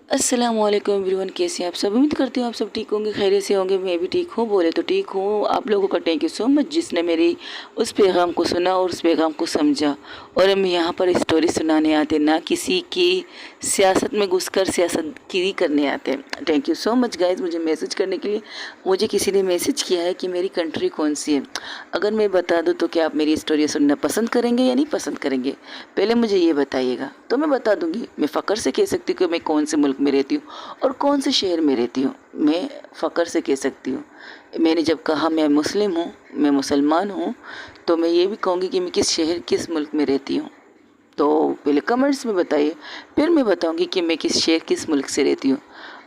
अस्सलाम वालेकुम एवरीवन, कैसे हैं आप सब। उम्मीद करती हूँ आप सब ठीक होंगे, खैरियत से होंगे। मैं भी ठीक हूँ, बोले तो ठीक हूँ। आप लोगों का थैंक यू सो मच जिसने मेरी उस पैगाम को सुना और उस पैगाम को समझा। और हम यहाँ पर स्टोरी सुनाने आते, ना किसी की सियासत में घुसकर सियासतगिरी करने आते। Thank you so much guys मुझे मैसेज करने के लिए। मुझे किसी ने मैसेज किया है कि मेरी कंट्री कौन सी है। अगर मैं बता दूँ तो क्या आप मेरी स्टोरी सुनना पसंद करेंगे या नहीं पसंद करेंगे, पहले मुझे ये बताइएगा तो मैं बता दूंगी। मैं फ़ख्र से कह सकती हूँ कि मैं कौन से मुल्क में रहती हूँ और कौन से शहर में रहती हूँ। मैं फ़ख्र से कह सकती हूँ। मैंने जब कहा मैं मुस्लिम हूँ, मैं मुसलमान हूँ, तो मैं ये भी कहूँगी कि मैं किस शहर किस मुल्क में रहती हूँ। तो पहले कमेंट्स में बताइए, फिर मैं बताऊँगी कि मैं किस शहर किस मुल्क से रहती हूँ।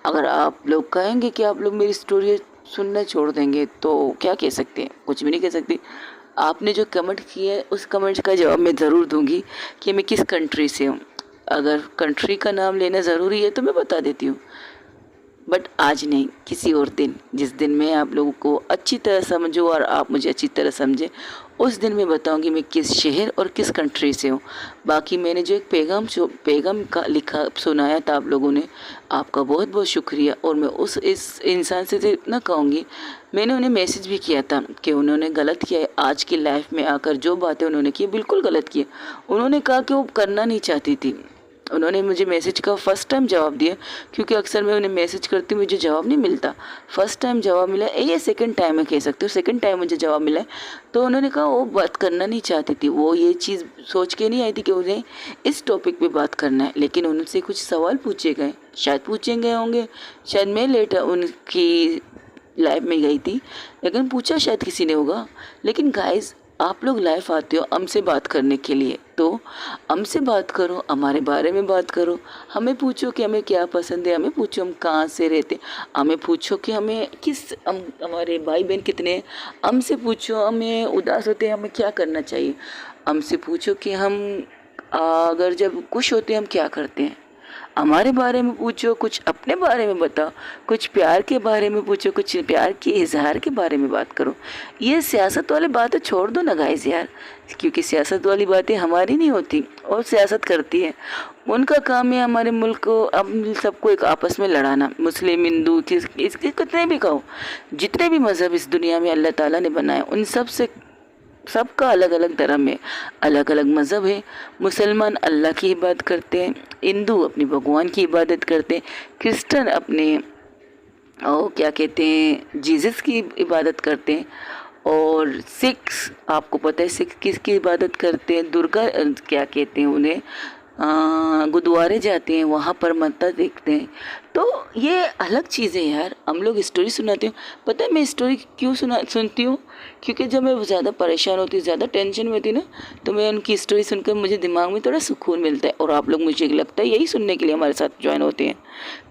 अगर आप लोग कहेंगे कि आप लोग मेरी स्टोरी सुनना छोड़ देंगे तो क्या कह सकते हैं, कुछ भी नहीं कह सकती। आपने जो कमेंट किया है उस कमेंट का जवाब मैं ज़रूर दूंगी कि मैं किस कंट्री से हूँ। अगर कंट्री का नाम लेना ज़रूरी है तो मैं बता देती हूँ, बट आज नहीं, किसी और दिन, जिस दिन मैं आप लोगों को अच्छी तरह समझूँ और आप मुझे अच्छी तरह समझें, उस दिन मैं बताऊंगी मैं किस शहर और किस कंट्री से हूँ। बाकी मैंने जो एक पैगाम का लिखा सुनाया था आप लोगों ने, आपका बहुत बहुत शुक्रिया। और मैं इस इंसान से तो इतना कहूँगी, मैंने उन्हें मैसेज भी किया था कि उन्होंने गलत किया है। आज की लाइफ में आकर जो बातें उन्होंने की बिल्कुल गलत की। उन्होंने कहा कि वो करना नहीं चाहती थी। उन्होंने मुझे मैसेज का फ़र्स्ट टाइम जवाब दिया, क्योंकि अक्सर मैं उन्हें मैसेज करती हूँ मुझे जवाब नहीं मिलता। फ़र्स्ट टाइम जवाब मिला, ये सेकंड टाइम है कह सकते हो, सेकंड टाइम मुझे जवाब मिला है। तो उन्होंने कहा वो बात करना नहीं चाहती थी, वो ये चीज़ सोच के नहीं आई थी कि उन्हें इस टॉपिक पे बात करना है। लेकिन उनसे कुछ सवाल पूछे गए, शायद पूछे गए होंगे, शायद मैं लेट उनकी लाइफ में गई थी, लेकिन पूछा शायद किसी ने होगा। लेकिन गाइस, आप लोग लाइफ आते हो हमसे बात करने के लिए, तो हमसे बात करो, हमारे बारे में बात करो। हमें पूछो कि हमें क्या पसंद है, हमें पूछो हम कहाँ से रहते, हमें पूछो कि हमें हमारे भाई बहन कितने हैं, हमसे पूछो हमें उदास होते हैं हमें क्या करना चाहिए, हमसे पूछो कि हम अगर जब खुश होते हैं हम क्या करते हैं। हमारे बारे में पूछो, कुछ अपने बारे में बताओ, कुछ प्यार के बारे में पूछो, कुछ प्यार के इजहार के बारे में बात करो। ये सियासत वाली बातें छोड़ दो ना गाइस यार, क्योंकि सियासत वाली बातें हमारी नहीं होती और सियासत करती है। उनका काम है हमारे मुल्क को, हम सबको एक आपस में लड़ाना। मुस्लिम, हिंदू, इसके कितने भी कहो, जितने भी मज़हब इस दुनिया में अल्लाह ताला ने बनाए, उन सब से सबका अलग अलग धर्म है, अलग अलग मज़हब है। मुसलमान अल्लाह की इबादत करते हैं, हिंदू अपने भगवान की इबादत करते हैं, क्रिश्चियन अपने क्या कहते हैं जीसस की इबादत करते हैं, और सिख्स, आपको पता है सिख किसकी इबादत करते हैं, दुर्गा क्या कहते हैं उन्हें, गुरुद्वारे जाते हैं, वहाँ पर मत्था देखते हैं। तो ये अलग चीज़ें यार, हम लोग स्टोरी सुनाते हैं। पता है मैं स्टोरी क्यों सुनती हूँ, क्योंकि जब मैं ज़्यादा परेशान होती हूँ, ज़्यादा टेंशन में होती है ना, तो मैं उनकी स्टोरी सुनकर मुझे दिमाग में थोड़ा सुकून मिलता है। और आप लोग मुझे लगता है यही सुनने के लिए हमारे साथ ज्वाइन होते हैं।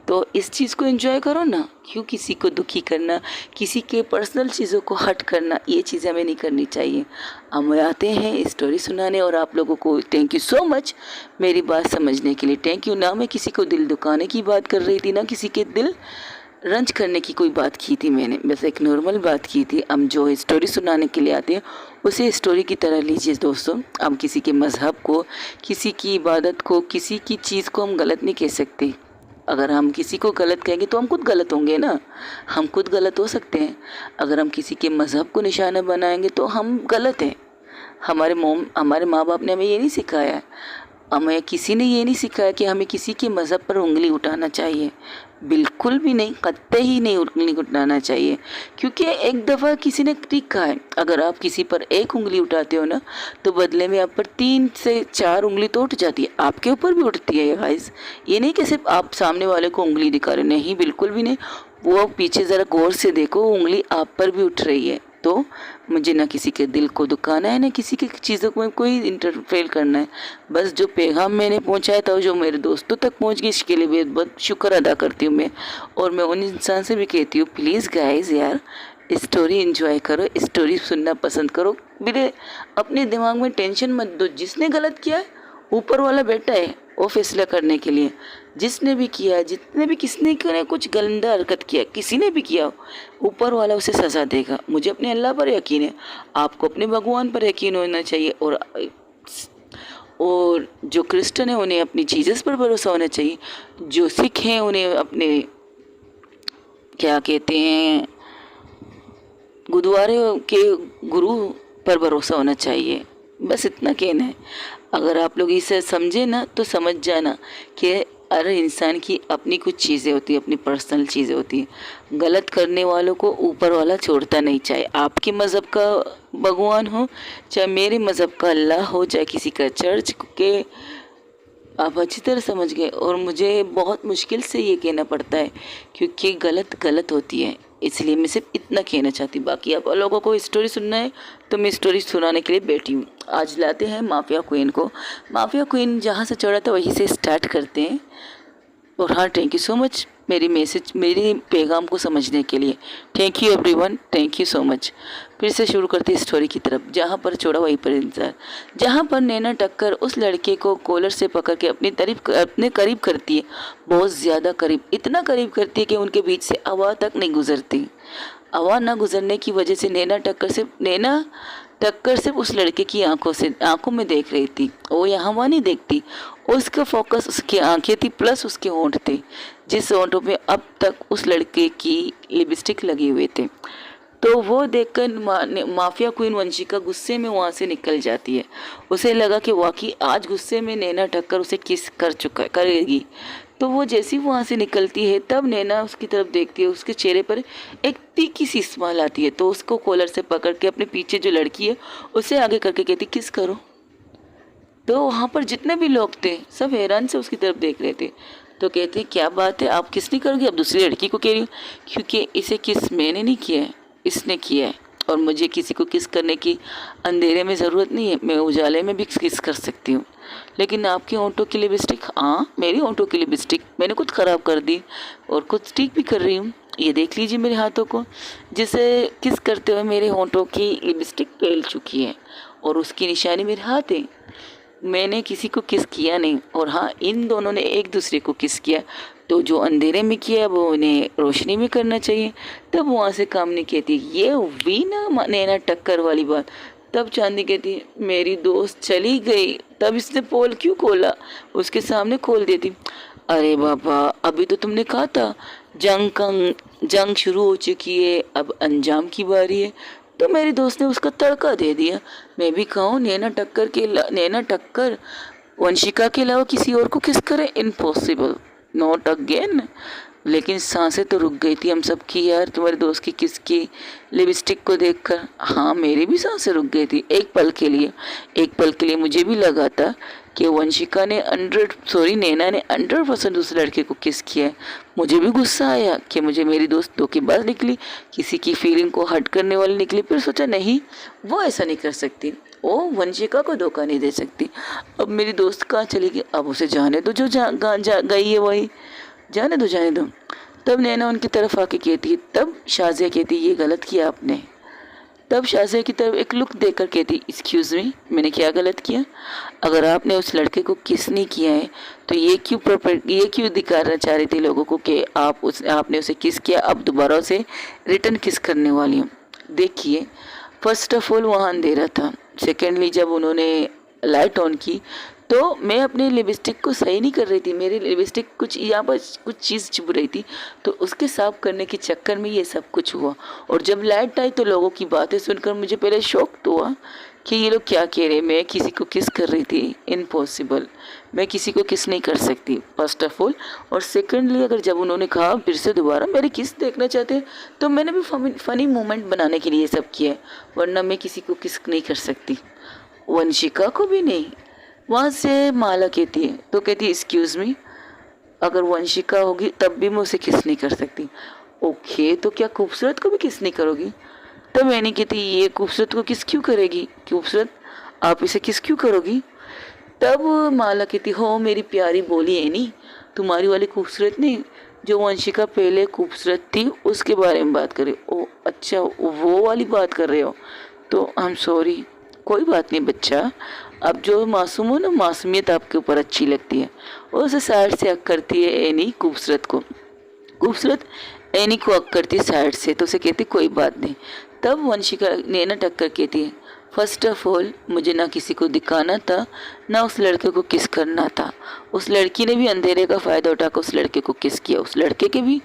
तो इस चीज़ को एंजॉय करो ना, क्यों किसी को दुखी करना, किसी के पर्सनल चीज़ों को हर्ट करना, ये चीज़ें हमें नहीं करनी चाहिए। हम आते हैं स्टोरी सुनाने, और आप लोगों को थैंक यू सो मच मेरी बात समझने के लिए। Thank you. ना मैं किसी को दिल दुखाने की बात कर रही थी, ना किसी के दिल रंज करने की कोई बात की थी, मैंने बस एक नॉर्मल बात की थी। हम जो स्टोरी सुनाने के लिए आते हैं उसे स्टोरी की तरह लीजिए दोस्तों। हम किसी के मज़हब को, किसी की इबादत को, किसी की चीज़ को हम गलत नहीं कह सकते। अगर हम किसी को गलत कहेंगे तो हम खुद गलत होंगे ना, हम खुद गलत हो सकते हैं। अगर हम किसी के मज़हब को निशाना बनाएंगे तो हम गलत हैं। हमारे माँ बाप ने हमें ये नहीं सिखाया है, हमें किसी ने ये नहीं सिखाया कि हमें किसी के मज़हब पर उंगली उठाना चाहिए। बिल्कुल भी नहीं, कतई ही नहीं उंगली उठाना चाहिए। क्योंकि एक दफ़ा किसी ने ठीक कहा है, अगर आप किसी पर एक उंगली उठाते हो ना, तो बदले में आप पर 3 से 4 उंगली तो उठ जाती है, आपके ऊपर भी उठती है गाइस। ये नहीं कि सिर्फ आप सामने वाले को उंगली दिखा रहे, नहीं बिल्कुल भी नहीं। वो पीछे ज़रा गौर से देखो, उंगली आप पर भी उठ रही है। तो मुझे ना किसी के दिल को दुखाना है, ना किसी की चीज़ों को कोई इंटरफेयर करना है। बस जो पैगाम मैंने पहुंचाया था, जो मेरे दोस्तों तक पहुंच गई, इसके लिए बहुत बहुत शुक्र अदा करती हूँ मैं। और मैं उन इंसान से भी कहती हूँ प्लीज़ गाइस यार, स्टोरी एंजॉय करो, स्टोरी सुनना पसंद करो। मेरे अपने दिमाग में टेंशन मत दो। जिसने गलत किया है, ऊपर वाला बैठा है वो फैसला करने के लिए। जिसने भी किया, जितने भी किसने कुछ गंदा हरकत किया, किसी ने भी किया, ऊपर वाला उसे सज़ा देगा। मुझे अपने अल्लाह पर यकीन है, आपको अपने भगवान पर यकीन होना चाहिए। और जो क्रिश्चियन है उन्हें अपनी जीसस पर भरोसा होना चाहिए, जो सिख हैं उन्हें अपने क्या कहते हैं गुरुद्वारे के गुरु पर भरोसा होना चाहिए। बस इतना कहना है। अगर आप लोग इसे समझे ना तो समझ जाना कि हर इंसान की अपनी कुछ चीज़ें होती हैं, अपनी पर्सनल चीज़ें होती हैं। गलत करने वालों को ऊपर वाला छोड़ता नहीं, चाहे आपके मज़हब का भगवान हो, चाहे मेरे मज़हब का अल्लाह हो, चाहे किसी का चर्च के। आप अच्छी तरह समझ गए। और मुझे बहुत मुश्किल से ये कहना पड़ता है क्योंकि गलत होती है, इसलिए मैं सिर्फ इतना कहना चाहती हूँ। बाकी आप लोगों को स्टोरी सुनना है तो मैं स्टोरी सुनाने के लिए बैठी हूँ। आज लाते हैं माफिया क्वीन को। माफिया क्वीन जहाँ से चढ़ा था वहीं से स्टार्ट करते हैं। और हाँ, थैंक यू सो मच मेरी पैगाम को समझने के लिए। Thank you everyone, thank you so much. फिर से शुरू करते हैं स्टोरी की तरफ। जहाँ पर छोड़ा वहीं पर इंतजार। जहाँ पर नैना टक्कर उस लड़के को कॉलर से पकड़ के अपने करीब करती है, बहुत ज़्यादा करीब, इतना करीब करती है कि उनके बीच से हवा तक नहीं गुजरती। हवा न गुजरने की वजह से नैना टक्कर सिर्फ उस लड़के की आंखों में देख रही थी। वो यहाँ वहाँ नहीं देखती। उसका फोकस उसकी आंखें थी प्लस उसके होंठ थे, जिस होंठों पे अब तक उस लड़के की लिपस्टिक लगे हुए थे। तो वो देखकर माफिया क्वीन वंशिका गुस्से में वहाँ से निकल जाती है। उसे लगा कि वाकई आज गुस्से में नैना टक्कर उसे किस करेगी। तो वो जैसी वहाँ से निकलती है तब नैना उसकी तरफ देखती है। उसके चेहरे पर एक तीखी सी स्माइल आती है। तो उसको कॉलर से पकड़ के अपने पीछे जो लड़की है उसे आगे करके कहती किस करो। तो वहाँ पर जितने भी लोग थे सब हैरान से उसकी तरफ देख रहे थे। तो कहते क्या बात है, आप किस नहीं करोगे? अब दूसरी लड़की को कह रही हूँ क्योंकि इसे किस मैंने नहीं किया है, इसने किया है। और मुझे किसी को किस करने की अंधेरे में ज़रूरत नहीं है, मैं उजाले में भी किस कर सकती हूँ। लेकिन आपके होंठों की लिपस्टिक, हाँ मेरी होंठों की लिपस्टिक मैंने खुद ख़राब कर दी और खुद ठीक भी कर रही हूँ। ये देख लीजिए मेरे हाथों को, जिसे किस करते हुए मेरे होंठों की लिपस्टिक फैल चुकी है और उसकी निशानी मेरे हाथ है। मैंने किसी को किस किया नहीं। और हाँ, इन दोनों ने एक दूसरे को किस किया। तो जो अंधेरे में किया वो उन्हें रोशनी में करना चाहिए। तब वहाँ से काम नहीं कहती ये हुई ना नैना टक्कर वाली बात। तब चांदी कहती मेरी दोस्त चली गई, तब इसने पोल क्यों खोला, उसके सामने खोल देती। अरे बाबा, अभी तो तुमने कहा था जंग शुरू हो चुकी है, अब अंजाम की बारी है। तो मेरी दोस्त ने उसका तड़का दे दिया। मैं भी कहूँ नैना टक्कर वंशिका के अलावा किसी और को किस करे, इम्पॉसिबल, नॉट अगेन। लेकिन सांसें तो रुक गई थी हम सब की यार, तुम्हारे दोस्त की किसकी लिपस्टिक को देखकर। हाँ, मेरी भी सांसें रुक गई थी एक पल के लिए मुझे भी लगा था कि नैना ने 100% उस लड़के को किस किया है। मुझे भी गुस्सा आया कि मुझे मेरी दोस्त धोखेबाज निकली, किसी की फीलिंग को हर्ट करने वाली निकली। फिर सोचा नहीं, वो ऐसा नहीं कर सकती, वो वंशिका को धोखा नहीं दे सकती। अब मेरी दोस्त कहाँ चली गई, अब उसे जाने दो, जो गई है वही जाने दो। तब नैना उनकी तरफ आके कहती है, तब शाजिया कहती ये गलत किया आपने। तब शाजिया की तरफ एक लुक देकर कहती एक्सक्यूज़ मी, मैंने क्या गलत किया? अगर आपने उस लड़के को किस नहीं किया है तो ये क्यों दिखाना चाह रही थी लोगों को कि आपने उसे किस किया, अब दोबारा उसे रिटर्न किस करने वाली हूँ। देखिए, फर्स्ट ऑफ ऑल वहाँ अंधेरा था। सेकेंडली जब उन्होंने लाइट ऑन की तो मैं अपने लिपस्टिक को सही नहीं कर रही थी। मेरी लिपस्टिक कुछ यहाँ पर कुछ चीज़ चुभ रही थी, तो उसके साफ करने के चक्कर में ये सब कुछ हुआ। और जब लाइट आई तो लोगों की बातें सुनकर मुझे पहले शौक तो हुआ कि ये लोग क्या कह रहे। मैं किसी को किस कर रही थी, इम्पॉसिबल, मैं किसी को किस नहीं कर सकती फर्स्ट ऑफ ऑल। और सेकेंडली अगर जब उन्होंने कहा फिर से दोबारा मेरी किस देखना चाहते हैं तो मैंने भी फ़नी मोमेंट बनाने के लिए ये सब किया है, वरना मैं किसी को किस नहीं कर सकती, वंशिका को भी नहीं। वहाँ से माला कहती है तो कहती है एक्सक्यूज़ मी, अगर वंशिका होगी तब भी मैं उसे किस नहीं कर सकती। ओके, तो क्या खूबसूरत को भी किस नहीं करोगी? तब मैंने कहती ये खूबसूरत को किस क्यों करेगी, खूबसूरत आप इसे किस क्यों करोगी? तब माला कहती हो मेरी प्यारी बोली है नहीं, तुम्हारी वाली खूबसूरत नहीं, जो वंशिका पहले खूबसूरत थी उसके बारे में बात कर रहे हो। ओ अच्छा, वो वाली बात कर रहे हो, तो आई एम सॉरी, कोई बात नहीं बच्चा। अब जो मासूम हो ना, मासूमियत आपके ऊपर अच्छी लगती है। और उसे साइड से हक करती है एनी खूबसूरत एनी को हक करती है साइड से, तो उसे कहती कोई बात नहीं। तब वंशिका नैना टक्कर कहती है फर्स्ट ऑफ ऑल मुझे ना किसी को दिखाना था, ना उस लड़के को किस करना था। उस लड़की ने भी अंधेरे का फ़ायदा उठाकर उस लड़के को किस किया। उस लड़के के भी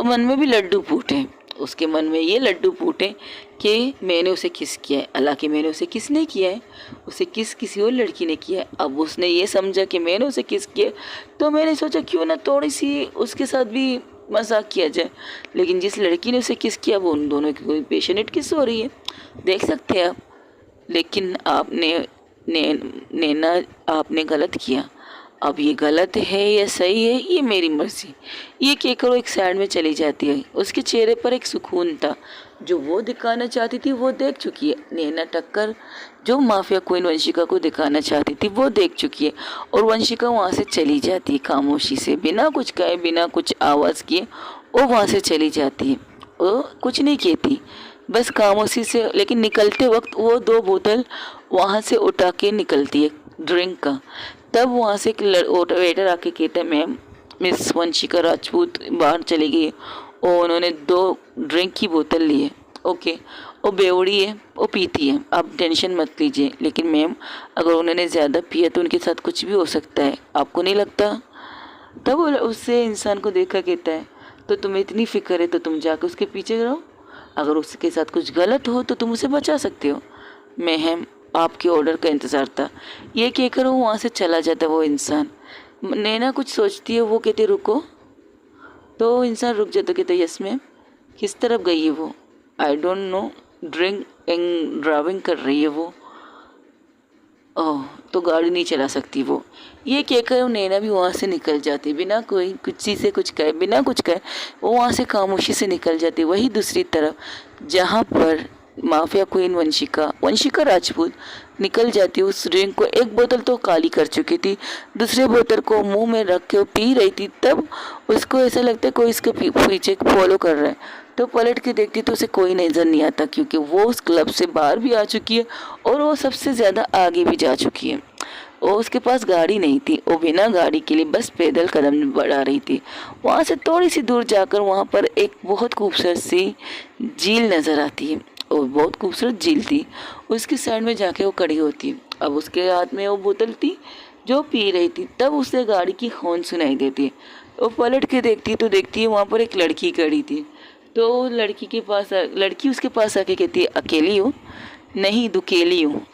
मन में भी लड्डू फूटे। उसके मन में ये लड्डू फूटे कि मैंने उसे किस किया है, हालांकि मैंने उसे किस नहीं किया है, उसे किस किसी और लड़की ने किया है। अब उसने ये समझा कि मैंने उसे किस किया है, तो मैंने सोचा क्यों ना थोड़ी सी उसके साथ भी मजाक किया जाए। लेकिन जिस लड़की ने उसे किस किया वो उन दोनों की कोई पैशनेट किस हो रही है, देख सकते हैं आप। लेकिन नैना आपने गलत किया। अब ये गलत है या सही है ये मेरी मर्जी। ये कहकर वो एक साइड में चली जाती है। उसके चेहरे पर एक सुकून था, जो वो दिखाना चाहती थी वो देख चुकी है। नैना टक्कर जो माफिया क्वीन वंशिका को दिखाना चाहती थी वो देख चुकी है, और वंशिका वहाँ से चली जाती है खामोशी से, बिना कुछ कहे बिना कुछ आवाज़ किए वो वहाँ से चली जाती है। वो कुछ नहीं कहती, बस खामोशी से। लेकिन निकलते वक्त वो 2 बोतल वहाँ से उठा के निकलती है ड्रिंक का। तब वहाँ से एक वेटर आके कहता है, मैम मिस वंशिका राजपूत बाहर चली गई और उन्होंने 2 ड्रिंक की बोतल ली है। ओके, वो बेवड़ी है, वो पीती है, आप टेंशन मत लीजिए। लेकिन मैम अगर उन्होंने ज़्यादा पिया तो उनके साथ कुछ भी हो सकता है, आपको नहीं लगता? तब वो उससे इंसान को देखा कहता है, तो तुम्हें इतनी फिक्र है तो तुम जाकर उसके पीछे रहो, अगर उसके साथ कुछ गलत हो तो तुम उसे बचा सकते हो। मैम आपके ऑर्डर का इंतज़ार था। ये कहकर वो वहाँ से चला जाता है वो इंसान। नैना कुछ सोचती है, वो कहती रुको, तो इंसान रुक जाता, कहता यस मैम। किस तरफ गई है वो? I don't know, drink and driving कर रही है वो। ओह, तो गाड़ी नहीं चला सकती वो। ये कहकर नैना भी वहाँ से निकल जाती, बिना कोई किसी से कुछ कहे, बिना कुछ कहे वो वहाँ से खामोशी से निकल जाती। वही दूसरी तरफ जहाँ पर माफिया क्वीन वंशिका राजपूत निकल जाती, उस ड्रिंक को एक बोतल तो काली कर चुकी थी, दूसरे बोतल को मुंह में रख के वो पी रही थी। तब उसको ऐसा लगता है कोई इसके पीछे फॉलो कर रहा है, तो पलट के देखती तो उसे कोई नजर नहीं आता, क्योंकि वो उस क्लब से बाहर भी आ चुकी है और वो सबसे ज़्यादा आगे भी जा चुकी है। वो उसके पास गाड़ी नहीं थी, वो बिना गाड़ी के लिए बस पैदल कदम बढ़ा रही थी। वहाँ से थोड़ी सी दूर जाकर वहाँ पर एक बहुत खूबसूरत सी झील नज़र आती है, और बहुत खूबसूरत झील थी। उसकी साइड में जाके वो खड़ी होती है। अब उसके हाथ में वो बोतल थी जो पी रही थी। तब उसे गाड़ी की हॉर्न सुनाई देती है। वो पलट के देखती है तो देखती है वहाँ पर एक लड़की खड़ी थी। तो लड़की उसके पास आके कहती है, अकेली हो? नहीं, दुकेली हूँ।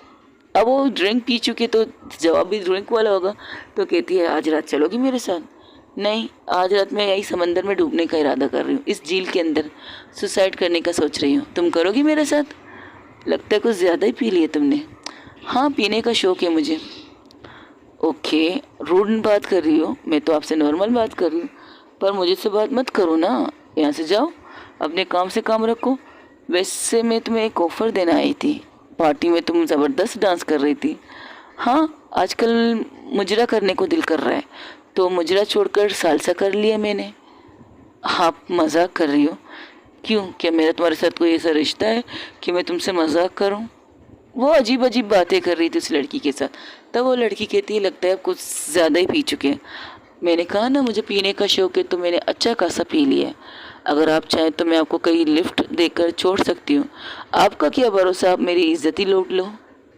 अब वो ड्रिंक पी चुकी तो जवाब भी ड्रिंक वाला होगा, तो कहती है आज रात चलोगी मेरे साथ? नहीं, आज रात मैं यही समंदर में डूबने का इरादा कर रही हूँ, इस झील के अंदर सुसाइड करने का सोच रही हूँ, तुम करोगी मेरे साथ? लगता है कुछ ज़्यादा ही पी लिया तुमने। हाँ, पीने का शौक है मुझे। ओके, रूड बात कर रही हो, मैं तो आपसे नॉर्मल बात कर रही हूँ, पर मुझे से बात मत करो ना, यहाँ से जाओ, अपने काम से काम रखो। वैसे मैं तुम्हें एक ऑफ़र देना आई थी, पार्टी में तुम ज़बरदस्त डांस कर रही थी। हाँ, आजकल मुजरा करने को दिल कर रहा है, तो मुजरा छोड़कर सालसा कर लिया मैंने। आप मजाक कर रही हो? क्यों, क्या मेरा तुम्हारे साथ कोई ऐसा रिश्ता है कि मैं तुमसे मजाक करूं? वो अजीब अजीब बातें कर रही थी उस लड़की के साथ। तब वो लड़की कहती है, लगता है आप कुछ ज़्यादा ही पी चुके हैं। मैंने कहा ना मुझे पीने का शौक है, तो मैंने अच्छा खासा पी लिया है। अगर आप चाहें तो मैं आपको कहीं लिफ्ट देकर छोड़ सकती हूँ। आपका क्या भरोसा, आप मेरी इज्जत ही लूट लो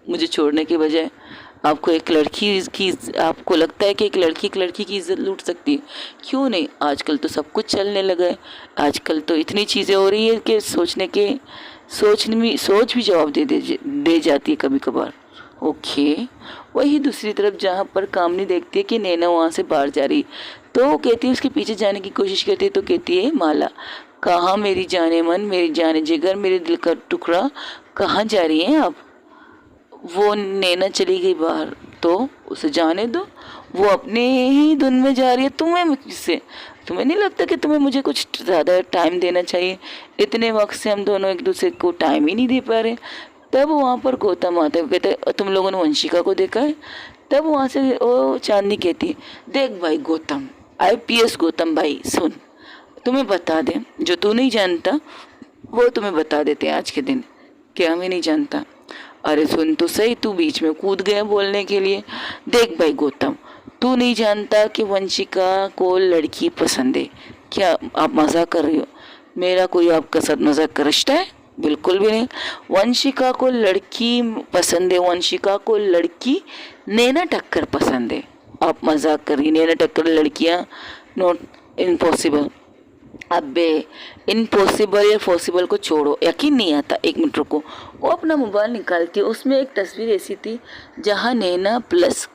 मुझे छोड़ने के बजाय। आपको एक लड़की की आपको लगता है कि एक लड़की की इज्जत लूट सकती है? क्यों नहीं, आजकल तो सब कुछ चलने लगा है। आजकल तो इतनी चीज़ें हो रही है कि सोच भी जवाब दे जाती है कभी कभार। ओके, वही दूसरी तरफ जहाँ पर कामनी देखती है कि नैना वहाँ से बाहर जा रही, तो वो कहती है, उसके पीछे जाने की कोशिश करती है, तो कहती है, माला कहाँ मेरी जाने मन, मेरी जाने जिगर, मेरे दिल का टुकड़ा, कहाँ जा रही हैं आप? वो नैना चली गई बाहर, तो उसे जाने दो, वो अपने ही धुन में जा रही है। तुम्हें नहीं लगता कि तुम्हें मुझे कुछ ज़्यादा टाइम देना चाहिए? इतने वक्त से हम दोनों एक दूसरे को टाइम ही नहीं दे पा रहे। तब वहाँ पर गौतम आते हुए कहते, तुम लोगों ने वंशिका को देखा है? तब वहाँ से वो चांदनी कहती है, देख भाई गौतम, IPS गौतम भाई, सुन, तुम्हें बता दें जो तू नहीं जानता वो तुम्हें बता देते हैं आज के दिन। क्या मैं नहीं जानता? अरे सुन तो सही, तू बीच में कूद गया बोलने के लिए। देख भाई गौतम, तू नहीं जानता कि वंशिका को लड़की पसंद है। क्या आप मजाक कर रही हो? मेरा कोई आपका साथ मजाक का रिश्ता है? बिल्कुल भी नहीं। वंशिका को लड़की पसंद है, वंशिका को लड़की नैना टक्कर पसंद है। आप मजाक करिए, नैना टक्कर लड़कियां नॉट इम्पॉसिबल। अबे इम्पॉसिबल या पॉसिबल को छोड़ो, यकीन नहीं आता। एक मिनट रुको, वो अपना मोबाइल निकालती है, उसमें एक तस्वीर ऐसी थी जहाँ नैना प्लस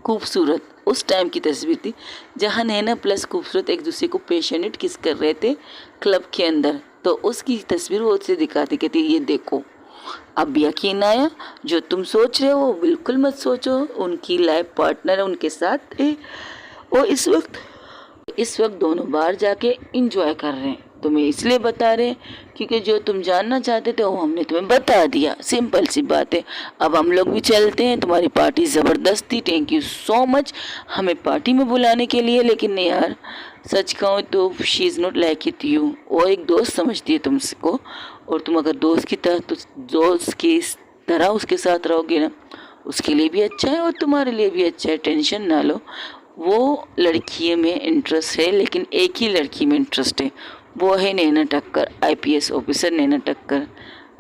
खूबसूरत, उस टाइम की तस्वीर थी जहाँ नैना प्लस खूबसूरत एक दूसरे को पैशनेट किस कर रहे थे क्लब के अंदर। तो उसकी तस्वीर वो उससे दिखाती, कहती ये देखो। अब यकीन आया, जो तुम सोच रहे हो वो बिल्कुल मत सोचो। उनकी लाइफ पार्टनर उनके साथ है, वो इस वक्त दोनों बाहर जाके इंजॉय कर रहे हैं। तुम्हें इसलिए बता रहे हैं क्योंकि जो तुम जानना चाहते थे वो हमने तुम्हें बता दिया। सिंपल सी बात है। अब हम लोग भी चलते हैं, तुम्हारी पार्टी ज़बरदस्त थी, थैंक यू सो मच हमें पार्टी में बुलाने के लिए। लेकिन नहीं यार, सच कहूँ तो she is not like it you. वो एक दोस्त समझती है तुमको, और तुम अगर दोस्त की तरह उसके साथ रहोगे ना, उसके लिए भी अच्छा है और तुम्हारे लिए भी अच्छा है। टेंशन ना लो। वो लड़की में इंटरेस्ट है, लेकिन एक ही लड़की में इंटरेस्ट है, वो है नैना टक्कर, आईपीएस ऑफिसर नैना टक्कर।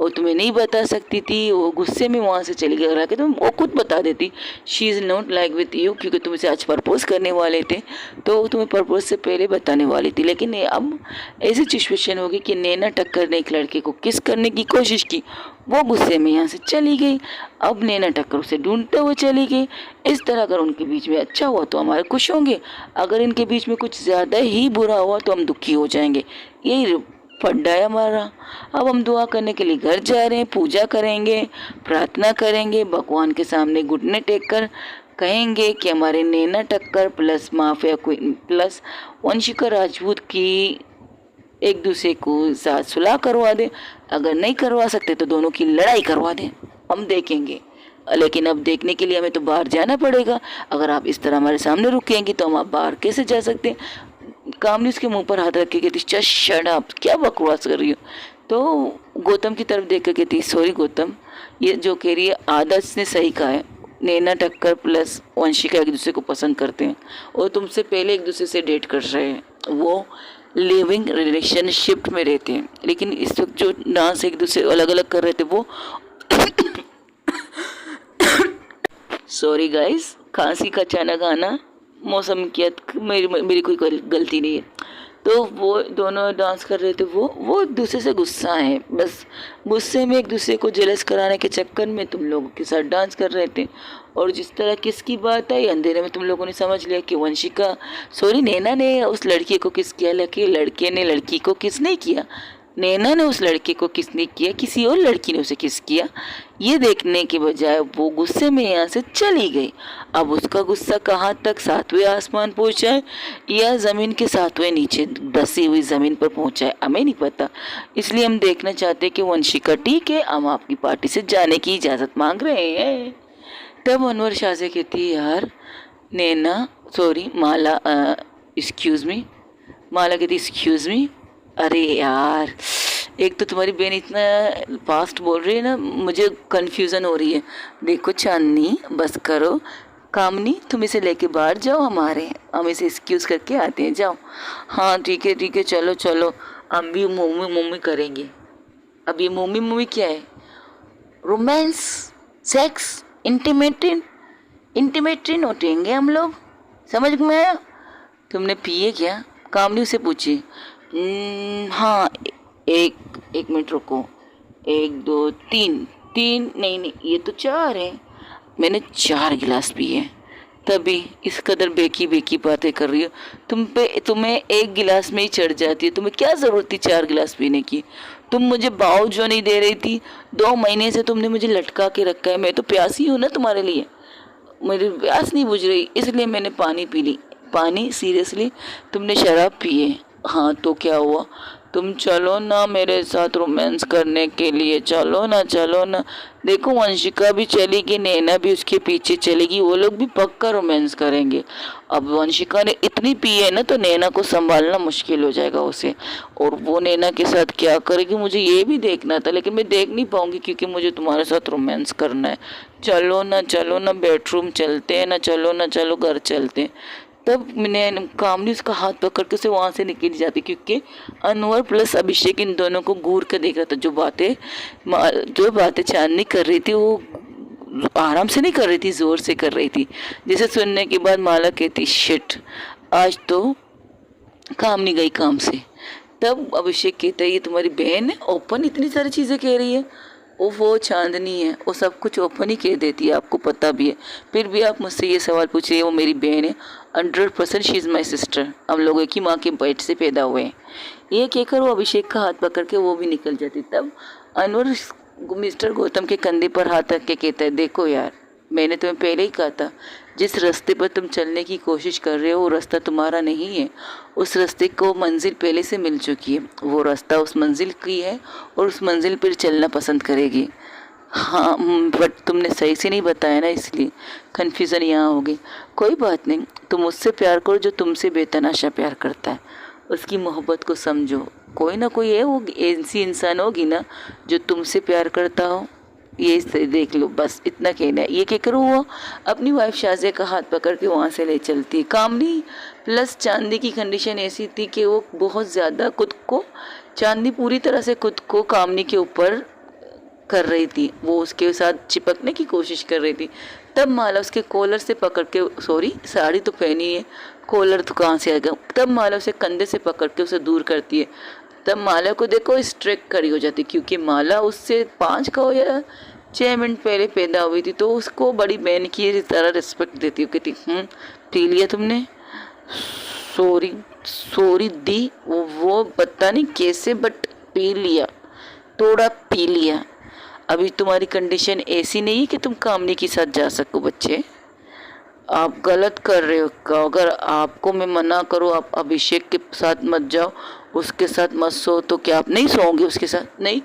वो तुम्हें नहीं बता सकती थी, वो गुस्से में वहाँ से चली गई के, तुम वो खुद बता देती she is not like with you, क्योंकि तुम इसे आज प्रपोज करने वाले थे तो वो तुम्हें प्रपोज से पहले बताने वाली थी। लेकिन अब ऐसी सिचुएशन होगी कि नैना टक्कर ने एक लड़के को किस करने की कोशिश की, वो गुस्से में यहाँ से चली गई। अब नैना टक्कर उसे ढूंढते हुए चली गई। इस तरह अगर उनके बीच में अच्छा हुआ तो हमारे खुश होंगे, अगर इनके बीच में कुछ ज़्यादा ही बुरा हुआ तो हम दुखी हो जाएंगे। यही फड्डा है हमारा। अब हम दुआ करने के लिए घर जा रहे हैं, पूजा करेंगे, प्रार्थना करेंगे, भगवान के सामने घुटने टेक कर कहेंगे कि हमारे नैना टक्कर plus mafia queen plus Vanshika Rajput की एक दूसरे को साथ सुलह करवा दें। अगर नहीं करवा सकते तो दोनों की लड़ाई करवा दें, हम देखेंगे। लेकिन अब देखने के लिए हमें तो बाहर जाना पड़ेगा। अगर आप इस तरह हमारे सामने रुकेंगी तो हम आप बाहर कैसे जा सकते हैं। कामनी उसके मुंह पर हाथ रख के कहती जस्ट शट अप, क्या बकवास कर रही हो। तो गौतम की तरफ देख कर कहती सॉरी गौतम, ये जो कह रही है आदर्श ने सही कहा है। नैना टक्कर प्लस वंशिका एक दूसरे को पसंद करते हैं और तुमसे पहले एक दूसरे से डेट कर रहे हैं, वो लिविंग रिलेशनशिप में रहते हैं। लेकिन इस वक्त जो डांस एक दूसरे अलग अलग कर रहे थे वो सॉरी गाइस, खांसी का अचानक आना, मौसम की मेरी कोई गलती नहीं है। तो वो दोनों डांस कर रहे थे, वो एक दूसरे से गुस्सा है, बस गुस्से में एक दूसरे को जेलस कराने के चक्कर में तुम लोगों के साथ डांस कर रहे थे। और जिस तरह किसकी बात आई, अंधेरे में तुम लोगों ने समझ लिया कि वंशिका सॉरी नैना ने उस लड़की को किस किया, लेकिन लड़के ने लड़की को किस नहीं किया। नैना ने उस लड़के को किस नहीं किया, किसी और लड़की ने उसे किस किया। ये देखने के बजाय वो गुस्से में यहाँ से चली गई। अब उसका गुस्सा कहाँ तक, 7वें आसमान पहुँचा है या ज़मीन के 7वें नीचे धसी हुई ज़मीन पर पहुँचा है, हमें नहीं पता। इसलिए हम देखना चाहते हैं कि वंशिका ठीक है, हम आपकी पार्टी से जाने की इजाज़त मांग रहे हैं। तब अनवर शाह से कहती है यार नैना सॉरी माला एक्सक्यूज़ मी। माला कहती एक्सक्यूज़ मी। अरे यार, एक तो तुम्हारी बहन इतना फास्ट बोल रही है ना, मुझे कन्फ्यूज़न हो रही है। देखो चांदनी बस करो, कामनी तुम इसे लेके बाहर जाओ, हम इसे एक्सक्यूज़ करके आते हैं, जाओ। हाँ ठीक है चलो चलो, हम भी मम्मी मम्मी करेंगे। अब ये मम्मी मम्मी क्या है, रोमांस सेक्स इंटीमेटरी नोटेंगे हम लोग, समझ में आया। तुमने पिए क्या, कामनी उसे पूछी। हाँ एक मिनट रुको, 1 2 3 नहीं ये तो 4 है, मैंने 4 गिलास पिए। तभी इस कदर बेकी बातें कर रही हो, तुम्हें 1 गिलास में ही चढ़ जाती है, तुम्हें क्या ज़रूरत थी 4 गिलास पीने की। तुम मुझे भाव जो नहीं दे रही थी, 2 महीने से तुमने मुझे लटका के रखा है, मैं तो प्यासी हूँ ना तुम्हारे लिए, मेरी प्यास नहीं बुझ रही, इसलिए मैंने पानी पी ली। पानी सीरियसली, तुमने शराब पी है। हाँ तो क्या हुआ, तुम चलो ना मेरे साथ रोमांस करने के लिए, चलो ना। देखो वंशिका भी चलेगी, नैना भी उसके पीछे चलेगी, वो लोग भी पक्का रोमांस करेंगे। अब वंशिका ने इतनी पी है ना तो नैना को संभालना मुश्किल हो जाएगा उसे, और वो नैना के साथ क्या करेगी मुझे ये भी देखना था, लेकिन मैं देख नहीं पाऊंगी क्योंकि मुझे तुम्हारे साथ रोमांस करना है। चलो ना बेडरूम चलते हैं ना, चलो घर चलते हैं। तब मैंने कामनी उसका हाथ पकड़ के उसे वहाँ से निकल जाती, क्योंकि अनवर प्लस अभिषेक इन दोनों को घूर कर देख रहा था। जो बातें चांदनी कर रही थी वो आराम से नहीं कर रही थी, जोर से कर रही थी। जिसे सुनने के बाद माला कहती शिट, आज तो कामनी गई काम से। तब अभिषेक कहता है ये तुम्हारी बहन है, ओपन इतनी सारी चीज़ें कह रही है। वो चांदनी है, वो सब कुछ ओपन ही कह देती है, आपको पता भी है, फिर भी आप मुझसे ये सवाल पूछ रही है। वो मेरी बहन है, 100% शी इज़ माई सिस्टर, हम लोग एक ही माँ के पेट से पैदा हुए हैं। ये कहकर वो अभिषेक का हाथ पकड़ के वो भी निकल जाती। तब अनवर मिस्टर गौतम के कंधे पर हाथ रख के कहता है देखो यार, मैंने तुम्हें पहले ही कहा था, जिस रास्ते पर तुम चलने की कोशिश कर रहे हो वो रास्ता तुम्हारा नहीं है। उस रास्ते को मंजिल पहले से मिल चुकी है, वो रास्ता उस मंजिल की है और उस मंजिल पर चलना पसंद करेगी। हाँ, बट तुमने सही से नहीं बताया ना, इसलिए कन्फ्यूज़न यहाँ होगी। कोई बात नहीं, तुम उससे प्यार करो जो तुमसे बेतनाशा प्यार करता है, उसकी मोहब्बत को समझो। कोई ना कोई है, वो ऐसी इंसान होगी ना जो तुमसे प्यार करता हो, ये देख लो, बस इतना कहना है। ये कहकर वो अपनी वाइफ शाजिया का हाथ पकड़ के वहाँ से ले चलती। कामनी प्लस चांदी की कंडीशन ऐसी थी कि वो बहुत ज़्यादा चांदी पूरी तरह से खुद को कामनी के ऊपर कर रही थी, वो उसके साथ चिपकने की कोशिश कर रही थी। तब माला उसके कॉलर से पकड़ के, सॉरी साड़ी तो पहनी है, कॉलर तो कहाँ से आ गया। तब माला उसे कंधे से पकड़ के उसे दूर करती है। तब माला को देखो स्ट्रेक खड़ी हो जाती, क्योंकि माला उससे 5 का या 6 मिनट पहले पैदा हुई थी, तो उसको बड़ी बहन की तरह रिस्पेक्ट देती है। कहती पी लिया तुमने, सॉरी सॉरी दी, वो पता नहीं कैसे बट पी लिया, थोड़ा पी लिया। अभी तुम्हारी कंडीशन ऐसी नहीं है कि तुम कामनी के साथ जा सको। बच्चे आप गलत कर रहे हो। अगर आपको मैं मना करूँ आप अभिषेक के साथ मत जाओ, उसके साथ मत सो, तो क्या आप नहीं सोओगे उसके साथ? नहीं,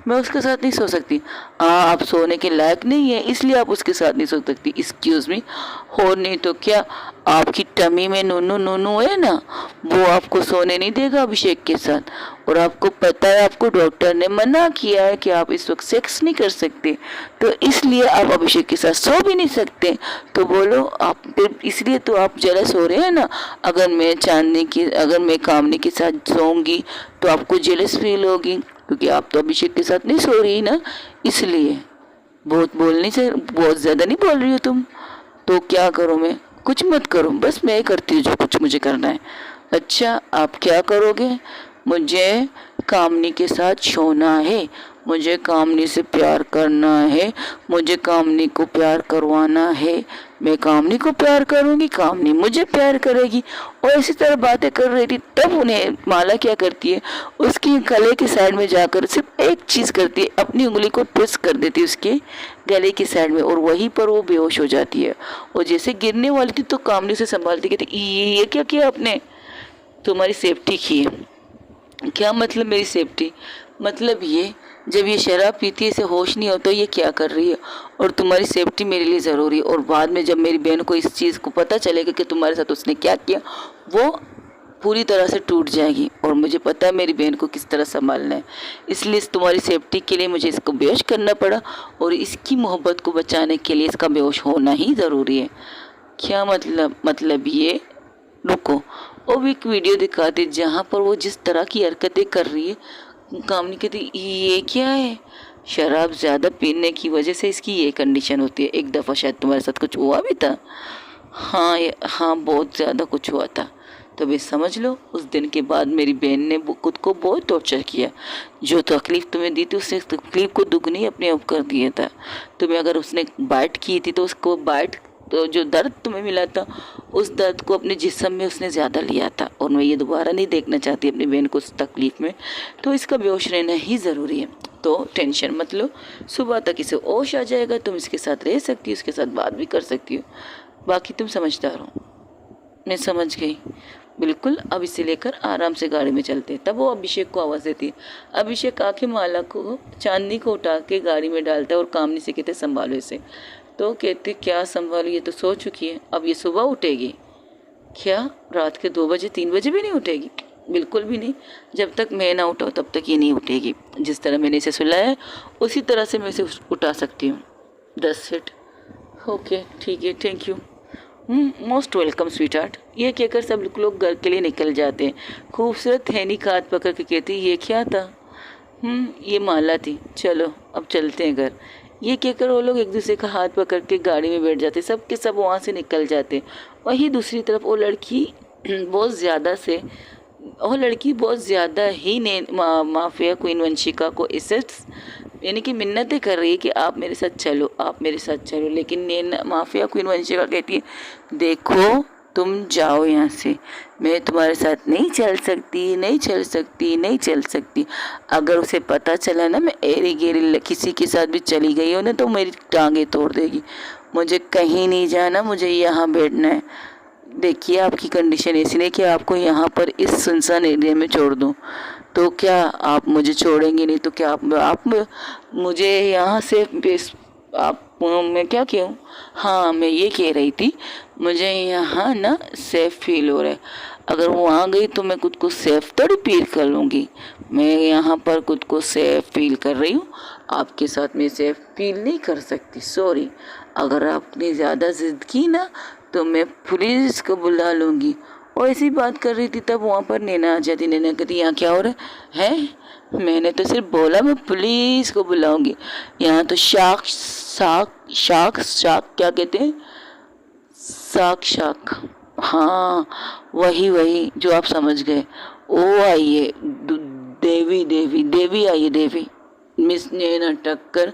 मैं उसके साथ नहीं सो सकती। हाँ, आप सोने के लायक नहीं है इसलिए आप उसके साथ नहीं सो सकती। एक्सक्यूज़ मी, हो नहीं तो क्या आपकी टमी में नूनू नूनू है ना, वो आपको सोने नहीं देगा अभिषेक के साथ। और आपको पता है, आपको डॉक्टर ने मना किया है कि आप इस वक्त सेक्स नहीं कर सकते, तो इसलिए आप अभिषेक के साथ सो भी नहीं सकते। तो बोलो आप, इसलिए तो आप जेलस हो रहे हैं ना। अगर मैं कामनी के साथ सोऊंगी तो आपको जेलस फील होगी, क्योंकि आप तो अभिषेक के साथ नहीं सो रही ना, इसलिए। बहुत ज़्यादा नहीं बोल रही हो तुम, तो क्या करूँ मैं? कुछ मत करो, बस मैं करती हूँ जो कुछ मुझे करना है। अच्छा, आप क्या करोगे? मुझे कामनी के साथ सोना है, मुझे कामनी से प्यार करना है, मुझे कामनी को प्यार करवाना है, मैं कामनी को प्यार करूँगी, कामनी मुझे प्यार करेगी। और इसी तरह बातें कर रही थी। तब उन्हें माला क्या करती है, उसकी गले के साइड में जाकर सिर्फ एक चीज़ करती है, अपनी उंगली को ट्विस्ट कर देती है उसके गले की साइड में, और वहीं पर वो बेहोश हो जाती है। और जैसे गिरने वाली थी तो कामनी से संभालती, कहती ये क्या किया आपने? तुम्हारी सेफ्टी की है। क्या मतलब मेरी सेफ्टी? मतलब ये, जब ये शराब पीती है, इसे होश नहीं होता, ये क्या कर रही है, और तुम्हारी सेफ्टी मेरे लिए ज़रूरी है। और बाद में जब मेरी बहन को इस चीज़ को पता चलेगा कि तुम्हारे साथ उसने क्या किया, वो पूरी तरह से टूट जाएगी। और मुझे पता है मेरी बहन को किस तरह संभालना है, इसलिए तुम्हारी सेफ्टी के लिए मुझे इसको बेहोश करना पड़ा, और इसकी मोहब्बत को बचाने के लिए इसका बेहोश होना ही ज़रूरी है। क्या मतलब ये, रुको, और एक वीडियो दिखाते जहाँ पर वो जिस तरह की हरकतें कर रही है। कामनी कहती ये क्या है? शराब ज़्यादा पीने की वजह से इसकी ये कंडीशन होती है। एक दफ़ा शायद तुम्हारे साथ कुछ हुआ भी था। हाँ, बहुत ज़्यादा कुछ हुआ था। तो भी समझ लो, उस दिन के बाद मेरी बहन ने खुद को बहुत टॉर्चर किया। जो तकलीफ़ तुम्हें दी थी उससे तकलीफ़ को दुगनी अपने आप कर दिया था। तुम्हें अगर उसने बाइट की थी तो उसको बाइट, तो जो दर्द तुम्हें मिला था उस दर्द को अपने जिस्म में उसने ज़्यादा लिया था। और मैं ये दोबारा नहीं देखना चाहती अपनी बहन को उस तकलीफ़ में, तो इसका बेहोश रहना ही ज़रूरी है। तो टेंशन मत लो, सुबह तक इसे होश आ जाएगा, तुम इसके साथ रह सकती हो, उसके साथ बात भी कर सकती हो। बाकी तुम समझदार हो। मैं समझ गई, बिल्कुल। अब इसे लेकर आराम से गाड़ी में चलते। तब वो अभिषेक को आवाज़ देती है। अभिषेक आके माला को, चांदनी को उठा के गाड़ी में डालता है और कामनी से कहते संभालो इसे। तो कहते क्या संभालो, ये तो सो चुकी है, अब ये सुबह उठेगी क्या? रात के 2 बजे 3 बजे भी नहीं उठेगी? बिल्कुल भी नहीं, जब तक मैं ना उठाऊँ तब तक ये नहीं उठेगी। जिस तरह मैंने इसे सुलाया है उसी तरह से मैं इसे उठा सकती हूँ। 10 फीट। ओके ठीक है, thank you. Most welcome sweet heart. ये कहकर सब लोग घर के लिए निकल जाते हैं। खूबसूरत हैनी का हाथ पकड़ के कहती, ये क्या था? ये माला थी, चलो अब चलते हैं घर। ये कहकर वो लोग एक दूसरे का हाथ पकड़ के गाड़ी में बैठ जाते, सब के सब वहाँ से निकल जाते। वहीं दूसरी तरफ वो लड़की बहुत ज़्यादा ही माफिया क्वीन वंशिका को इससे यानी कि मिन्नतें कर रही है कि आप मेरे साथ चलो, आप मेरे साथ चलो। लेकिन माफिया क्वीन वंशिका कहती है, देखो तुम जाओ यहाँ से, मैं तुम्हारे साथ नहीं चल सकती। अगर उसे पता चला ना मैं एरी गेरी किसी के साथ भी चली गई हो ना तो मेरी टांगे तोड़ देगी। मुझे कहीं नहीं जाना, मुझे यहाँ बैठना है। देखिए आपकी कंडीशन ऐसी नहीं कि आपको यहाँ पर इस सुनसान एरिया में छोड़ दूँ, तो क्या आप मुझे छोड़ेंगे नहीं? तो क्या आप मुझे यहाँ से मैं क्या कहूँ? हाँ, मैं ये कह रही थी, मुझे यहाँ ना सेफ फील हो रहा है। अगर वहाँ गई तो मैं खुद को सेफ थोड़ी फील कर लूँगी। मैं यहाँ पर खुद को सेफ फील कर रही हूँ, आपके साथ मैं सेफ फील नहीं कर सकती, सॉरी। अगर आपने ज़्यादा ज़िद की ना तो मैं पुलिस को बुला लूँगी। और ऐसी बात कर रही थी तब वहाँ पर नैना आ जाती। नैना कहती, यहाँ क्या हो रहा है? मैंने तो सिर्फ बोला मैं पुलिस को बुलाऊंगी। यहाँ तो शाक क्या कहते हैं? शाक, हाँ वही जो आप समझ गए। वो आई है देवी आई है, देवी मिस नैना टक्कर,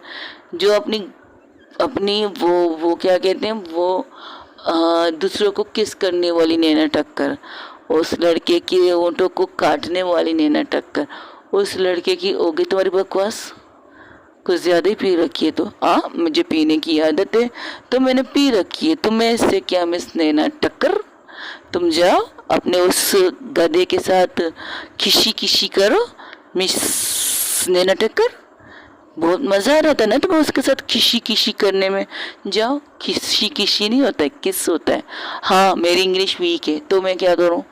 जो अपनी वो क्या कहते हैं, वो दूसरों को किस करने वाली नैना टक्कर, उस लड़के के होंठों को काटने वाली नैना टक्कर। उस लड़के की हो गई तुम्हारी बकवास, कुछ ज़्यादा ही पी रखी है। तो मुझे पीने की आदत है तो मैंने पी रखी है, तो मैं इससे क्या मिस नैना टक्कर? तुम जाओ अपने उस गधे के साथ खिशी करो मिस नैना टक्कर। बहुत मज़ा आ रहा था ना तुम्हें उसके साथ खिशी करने में। जाओ, खिशी नहीं होता है, किस होता है। हाँ, मेरी इंग्लिश वीक है तो मैं क्या करूँ?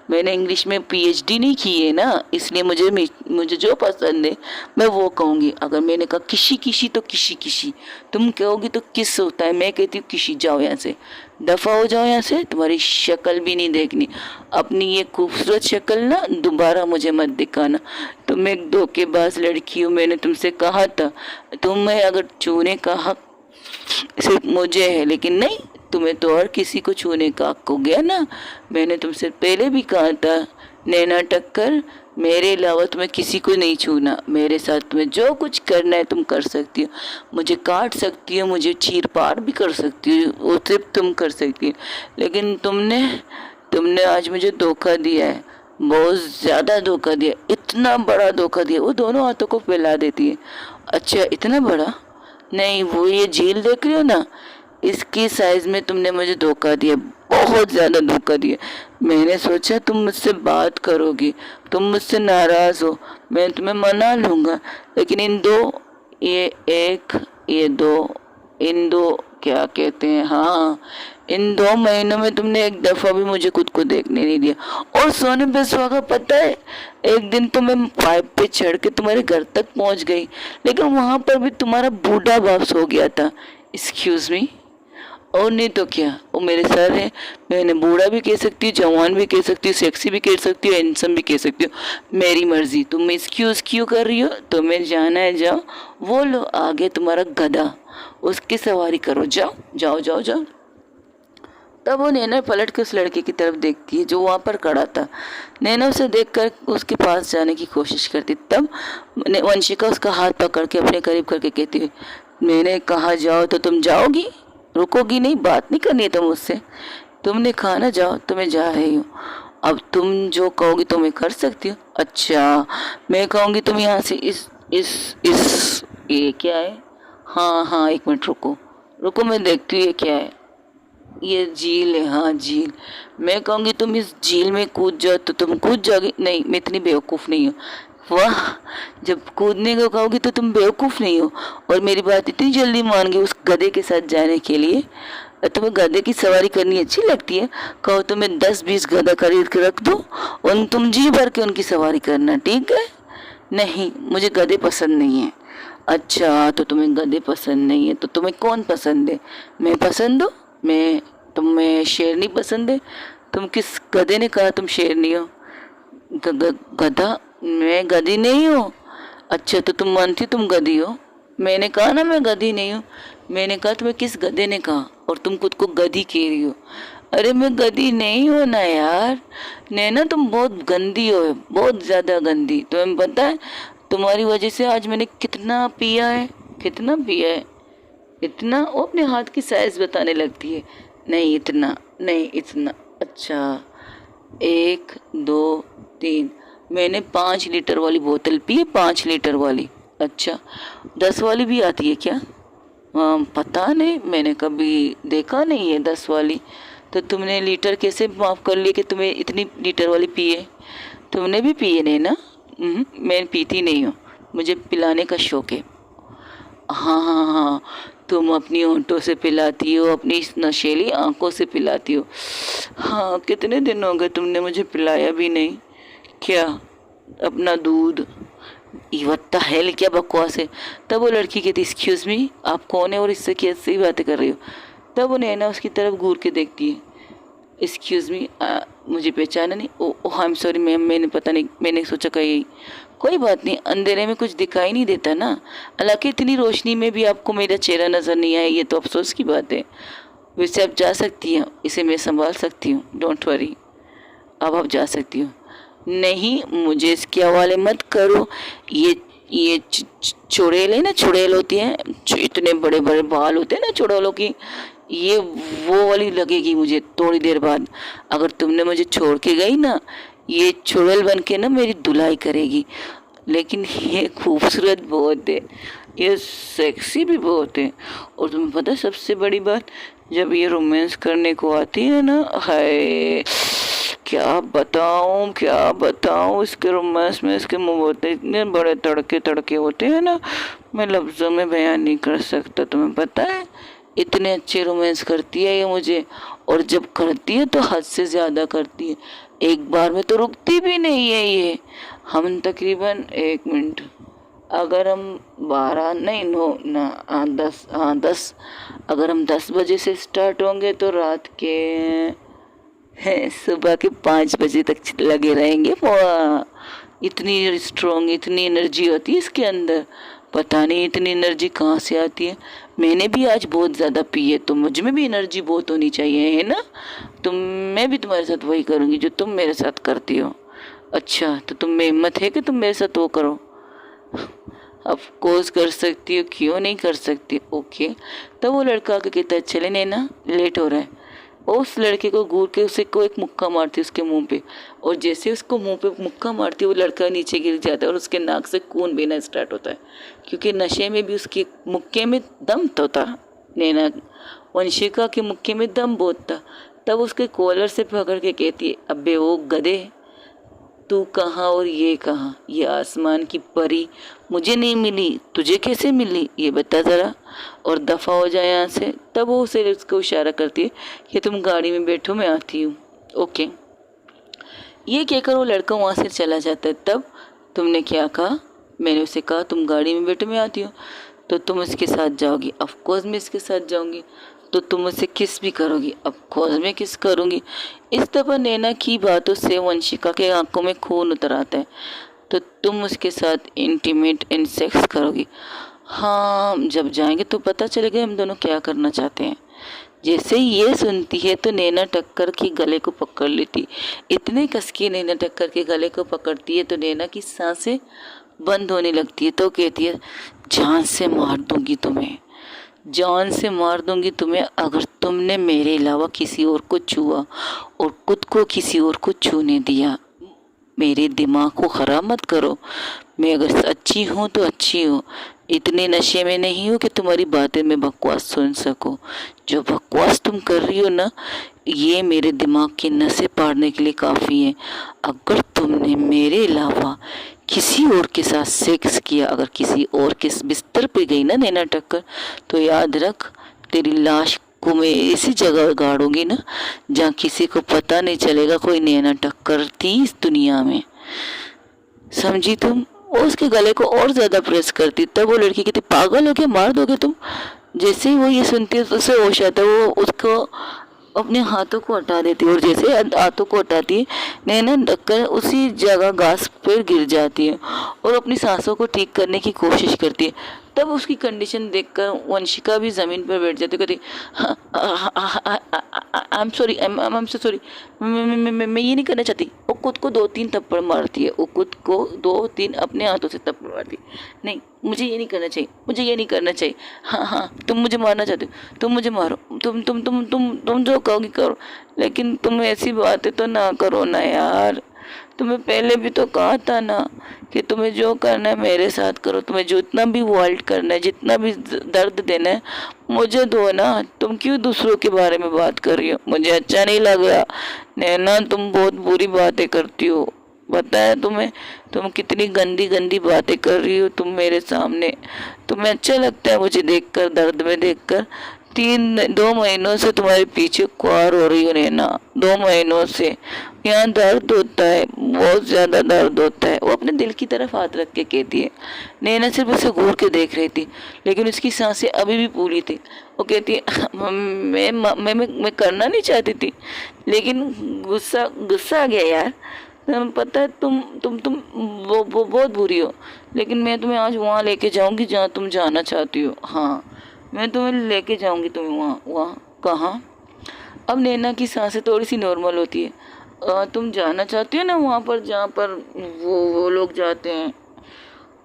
मैंने इंग्लिश में पीएचडी नहीं की है ना, इसलिए मुझे जो पसंद है मैं वो कहूँगी। अगर मैंने कहा खिशी तो खिशी, तुम कहोगी तो किस होता है, मैं कहती हूँ खिशी। जाओ यहाँ से, दफ़ा हो जाओ यहाँ से, तुम्हारी शक्ल भी नहीं देखनी। अपनी ये खूबसूरत शक्ल ना दोबारा मुझे मत दिखाना। तुम एक धोखेबाज लड़की हो, मैंने तुमसे कहा था। तुम्हें अगर छूने का हक सिर्फ मुझे है, लेकिन नहीं, तुम्हें तो और किसी को छूने का हक हो गया ना। मैंने तुमसे पहले भी कहा था नैना टक्कर, मेरे अलावा तुम्हें किसी को नहीं छूना। मेरे साथ तुम्हें जो कुछ करना है तुम कर सकती हो, मुझे काट सकती हो, मुझे चीर पार भी कर सकती हो, वो सिर्फ तुम कर सकती हो। लेकिन तुमने आज मुझे धोखा दिया है, बहुत ज़्यादा धोखा दिया, इतना बड़ा धोखा दिया। वो दोनों हाथों को फैला देती है। अच्छा, इतना बड़ा? नहीं, वो ये झील देख रही हो ना, इसकी साइज में तुमने मुझे धोखा दिया, बहुत ज़्यादा धोखा दिया। मैंने सोचा तुम मुझसे बात करोगी, तुम मुझसे नाराज़ हो, मैं तुम्हें मना लूँगा। लेकिन इन दो क्या कहते हैं, हाँ, इन 2 महीनों में तुमने एक दफ़ा भी मुझे खुद को देखने नहीं दिया। और सोने पे सुहागा, पता है, एक दिन तो मैं पाइप पे चढ़ के तुम्हारे घर तक पहुंच गई, लेकिन वहां पर भी तुम्हारा बूढ़ा बाप सो गया था। Excuse me? और नहीं तो क्या, वो मेरे सर है। मैंने बूढ़ा भी कह सकती हूँ, जवान भी कह सकती हूँ, सेक्सी भी कह सकती हूँ, हैंडसम भी कह सकती हूँ, मेरी मर्जी। तुम एक्सक्यूज क्यों कर रही हो? तुम्हें जाना है जाओ, वो लो आगे तुम्हारा गधा, उसकी सवारी करो, जाओ जाओ जाओ जाओ। तब वो नैना पलट के उस लड़के की तरफ देखती है जो वहाँ पर खड़ा था। नैना उसे देखकर उसके पास जाने की कोशिश करती। तब वंशिका उसका हाथ पकड़ के अपने करीब करके कहती है, मैंने कहा जाओ तो तुम जाओगी? रुकोगी नहीं? बात नहीं करनी है तुम मुझसे? तुमने कहा ना जाओ, तो मैं जा रही हूँ। अब तुम जो कहोगी तो मैं कर सकती हूँ। अच्छा, मैं कहूँगी तुम यहाँ से इस ये क्या है? हाँ, 1 मिनट रुको, मैं देखती हूँ ये क्या है। ये झील है, हाँ झील। मैं कहूँगी तुम इस झील में कूद जाओ तो तुम कूद जाओगी? नहीं, मैं इतनी बेवकूफ़ नहीं हूँ। वाह, जब कूदने को कहोगी तो तुम बेवकूफ़ नहीं हो, और मेरी बात इतनी जल्दी मान गई उस गधे के साथ जाने के लिए। तुम्हें गधे की सवारी करनी अच्छी लगती है? कहो तो मैं 10-20 गधा खरीद के रख दूँ और तुम जी भर के उनकी सवारी करना, ठीक है? नहीं, मुझे गधे पसंद नहीं है। अच्छा, तो तुम्हें गधे पसंद नहीं है तो तुम्हें कौन पसंद है? मैं पसंद हूँ? मैं तुम्हें शेरनी पसंद है? तुम किस गधे ने कहा तुम शेरनी हो? गधा? मैं गधी नहीं हूँ। अच्छा, तो तुम मानती तुम गधी हो? मैंने कहा ना मैं गधी नहीं हूँ। मैंने कहा तुम्हें किस गधे ने कहा, और तुम खुद को गधी कह रही हो? अरे मैं गधी नहीं हूँ ना यार। नैना तुम बहुत गंदी हो, बहुत ज़्यादा गंदी। तुम्हें पता है तुम्हारी वजह से आज मैंने कितना पिया है, कितना पिया है? इतना? वो अपने हाथ की साइज बताने लगती है। नहीं इतना, नहीं इतना। अच्छा, 1 2 3। मैंने 5 लीटर वाली बोतल पी है, 5 लीटर वाली। अच्छा, 10 वाली भी आती है क्या? पता नहीं, मैंने कभी देखा नहीं है 10 वाली। तो तुमने लीटर कैसे माफ़ कर लिए कि तुम्हें इतनी लीटर वाली पिए? तुमने भी पिए नहीं ना? मैं पीती नहीं हूँ, मुझे पिलाने का शौक है। हाँ हाँ हाँ, तुम अपनी होंठों से पिलाती हो, अपनी इस नशीली आंखों से पिलाती हो। हाँ, कितने दिन हो गए तुमने मुझे पिलाया भी नहीं। क्या? अपना दूध। वत्ता है क्या बकवास है? तब वो लड़की कहती एक्सक्यूज़ मी, आप कौन है और इससे कैसी बातें कर रही हो? तब वो नैना उसकी तरफ घूर के देखती है। एक्सक्यूज़ मी, मुझे पहचाना नहीं? ओह आई एम सॉरी मैम, मैंने पता नहीं, मैंने सोचा कहीं। कोई बात नहीं, अंधेरे में कुछ दिखाई नहीं देता ना। हालांकि इतनी रोशनी में भी आपको मेरा चेहरा नज़र नहीं आया, ये तो अफसोस की बात है। वैसे आप जा सकती हैं, इसे मैं संभाल सकती हूँ, डोंट वरी। अब आप जा सकती हो। नहीं, मुझे इसके हवाले मत करो। ये चुड़ैल है ना, चुड़ैल होती हैं, इतने बड़े बड़े बाल होते हैं ना चुड़ैलों की, ये वो वाली लगेगी मुझे थोड़ी देर बाद। अगर तुमने मुझे छोड़ के गई ना, ये चुड़ैल बन के ना मेरी धुलाई करेगी। लेकिन ये खूबसूरत बहुत है, ये सेक्सी भी बहुत है। और तुम्हें पता है सबसे बड़ी बात, जब ये रोमांस करने को आती है ना, हाय क्या बताऊं, क्या बताऊं। इसके रोमांस में इसके मुंह होते इतने बड़े तड़के तड़के होते हैं ना, मैं लफ्ज़ों में बयान नहीं कर सकता। तुम्हें पता है इतने अच्छे रोमांस करती है ये मुझे, और जब करती है तो हद से ज़्यादा करती है। एक बार में तो रुकती भी नहीं है ये। हम तकरीबन 1 मिनट, अगर हम 12 नहीं नो ना 10 अगर हम 10 बजे से स्टार्ट होंगे तो रात के सुबह के 5 बजे तक लगे रहेंगे। वाह, इतनी स्ट्रॉन्ग, इतनी एनर्जी होती है इसके अंदर। पता नहीं इतनी एनर्जी कहाँ से आती है। मैंने भी आज बहुत ज़्यादा पी है, तो मुझ में भी एनर्जी बहुत होनी चाहिए, है ना? तो मैं भी तुम्हारे साथ वही करूँगी जो तुम मेरे साथ करती हो। अच्छा, तो तुम में हिम्मत है कि तुम मेरे साथ वो करो? ऑफ कोर्स कर सकती हो, क्यों नहीं कर सकती। ओके। तब वो लड़का आके कहता है चले नैना, लेट हो रहा है। और उस लड़के को घूर के उसे को एक मुक्का मारती है उसके मुंह पे, और जैसे उसको मुंह पे मुक्का मारती है वो लड़का नीचे गिर जाता है और उसके नाक से खून बहना स्टार्ट होता है, क्योंकि नशे में भी उसके मुक्के में दम तो था। नैना वंशिका के मुक्के में दम बहुत था। तब उसके कॉलर से पकड़ के कहती है अबे वो गधे, तू कहाँ और ये कहाँ? ये आसमान की परी मुझे नहीं मिली, तुझे कैसे मिली ये बता ज़रा, और दफ़ा हो जाए यहाँ से। तब वो उसे उसको इशारा करती है कि तुम गाड़ी में बैठो, मैं आती हूँ। ओके। ये कहकर वो लड़का वहाँ से चला जाता है। तब तुमने क्या कहा? मैंने उसे कहा तुम गाड़ी में बैठो, मैं आती हूँ। तो तुम इसके साथ जाओगी? ऑफ कोर्स मैं इसके साथ जाऊँगी। तो तुम उसे किस भी करोगी? ऑफ कोर्स मैं किस करूँगी। इस दफ़ा नैना की बातों से वंशिका के आंखों में खून उतर आता है। तो तुम उसके साथ इंटीमेट एंड सेक्स करोगी? हाँ, जब जाएंगे तो पता चलेगा हम दोनों क्या करना चाहते हैं। जैसे ही ये सुनती है तो नैना टक्कर के गले को पकड़ लेती। इतने कस के नैना टक्कर के गले को पकड़ती है तो नैना की सांसें बंद होने लगती है। तो कहती है जान से मार दूंगी तुम्हें, जान से मार दूंगी तुम्हें अगर तुमने मेरे अलावा किसी और को छुआ और खुद को किसी और को छूने दिया। मेरे दिमाग को ख़राब मत करो। मैं अगर अच्छी हूँ तो अच्छी हूँ, इतने नशे में नहीं हूँ कि तुम्हारी बातें मैं बकवास सुन सकूँ। जो बकवास तुम कर रही हो ना, ये मेरे दिमाग की नसें पाड़ने के लिए काफ़ी है। अगर तुमने मेरे अलावा किसी और के साथ सेक्स किया, अगर किसी और के बिस्तर पे गई ना नैना टक्कर, तो याद रख तेरी लाश को मैं ऐसी जगह गाड़ूंगी ना जहाँ किसी को पता नहीं चलेगा कोई नैना टक्कर थी इस दुनिया में। समझी तुम? और उसके गले को और ज़्यादा प्रेस करती। तब वो लड़की कहती पागल हो क्या, मार दोगे तुम? जैसे ही वो ये सुनती है तो उसे होश आता है। वो उसको अपने हाथों को हटा देती है और जैसे हाथों को हटाती है नैना ढककर उसी जगह घास पर गिर जाती है और अपनी सांसों को ठीक करने की कोशिश करती है। तब उसकी कंडीशन देखकर वंशिका भी ज़मीन पर बैठ जाती है, कहती आई am sorry, I am so sorry, मैं ये नहीं करना चाहती। वो खुद को 2-3 थप्पड़ मारती है, वो खुद को 2-3 अपने हाथों से थप्पड़ मारती है। नहीं, मुझे ये नहीं करना चाहिए, मुझे ये नहीं करना चाहिए। हाँ हाँ, तुम मुझे मारना चाहते हो, तुम मुझे मारो, तुम जो कहोगी करो, लेकिन तुम ऐसी बातें तो ना करो ना यार। तुम्हें पहले भी तो कहा था ना कि तुम्हें जो करना है मेरे साथ करो, तुम्हें जितना भी वर्ल्ड करना है, जितना भी दर्द देना है मुझे दो ना। तुम क्यों दूसरों के बारे में बात कर रही हो? मुझे अच्छा नहीं लग रहा नैना, तुम बहुत बुरी बातें करती हो, पता है तुम्हें? तुम कितनी गंदी गंदी बातें कर रही हो तुम मेरे सामने। तुम्हें अच्छा लगता है मुझे देखकर, दर्द में देखकर? 2 महीनों से तुम्हारे पीछे ख्वार हो रही हो नैना, 2 महीनों से। यहाँ दर्द होता है, बहुत ज़्यादा दर्द होता है। वो अपने दिल की तरफ हाथ रख के कहती है। नैना सिर्फ उसे घूर के देख रही थी, लेकिन उसकी सांसें अभी भी फूली थी। वो कहती है मैं करना नहीं चाहती थी, लेकिन गुस्सा गुस्सा आ गया यार। पता है तुम वो बहुत बुरी हो, लेकिन मैं तुम्हें आज वहाँ लेके जाऊँगी जहाँ तुम जाना चाहती हो। हाँ, मैं तुम्हें लेके जाऊँगी, तुम्हें वहाँ वहाँ कहाँ? अब नैना की सांसें थोड़ी सी नॉर्मल होती है। तुम जाना चाहती हो ना वहाँ पर जहाँ पर वो लोग जाते हैं।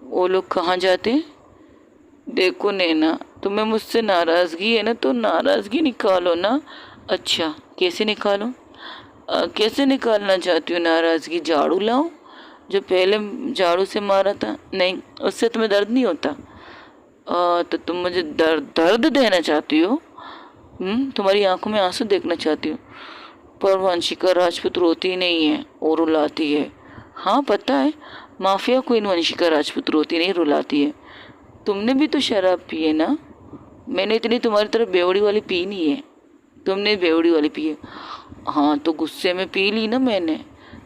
वो लोग कहाँ जाते हैं? देखो नैना, तुम्हें मुझसे नाराज़गी है ना, तो नाराज़गी निकालो ना। अच्छा, कैसे निकालो? कैसे निकालना चाहती हो नाराज़गी? झाड़ू लाओ, जो पहले झाड़ू से मारा था? नहीं, उससे तुम्हें दर्द नहीं होता। तो तुम मुझे दर्द देना चाहती हो? तुम्हारी आंखों में आंसू देखना चाहती हो? पर वंशिका राजपूत रोती नहीं है और रुलाती है। हाँ पता है, माफिया क्वीन वंशिका राजपूत रोती नहीं, रुलाती है। तुमने भी तो शराब पी है ना? मैंने इतनी तुम्हारी तरह बेवड़ी वाली पी नहीं है, तुमने बेवड़ी वाली पी है। हाँ तो गुस्से में पी ली ना मैंने,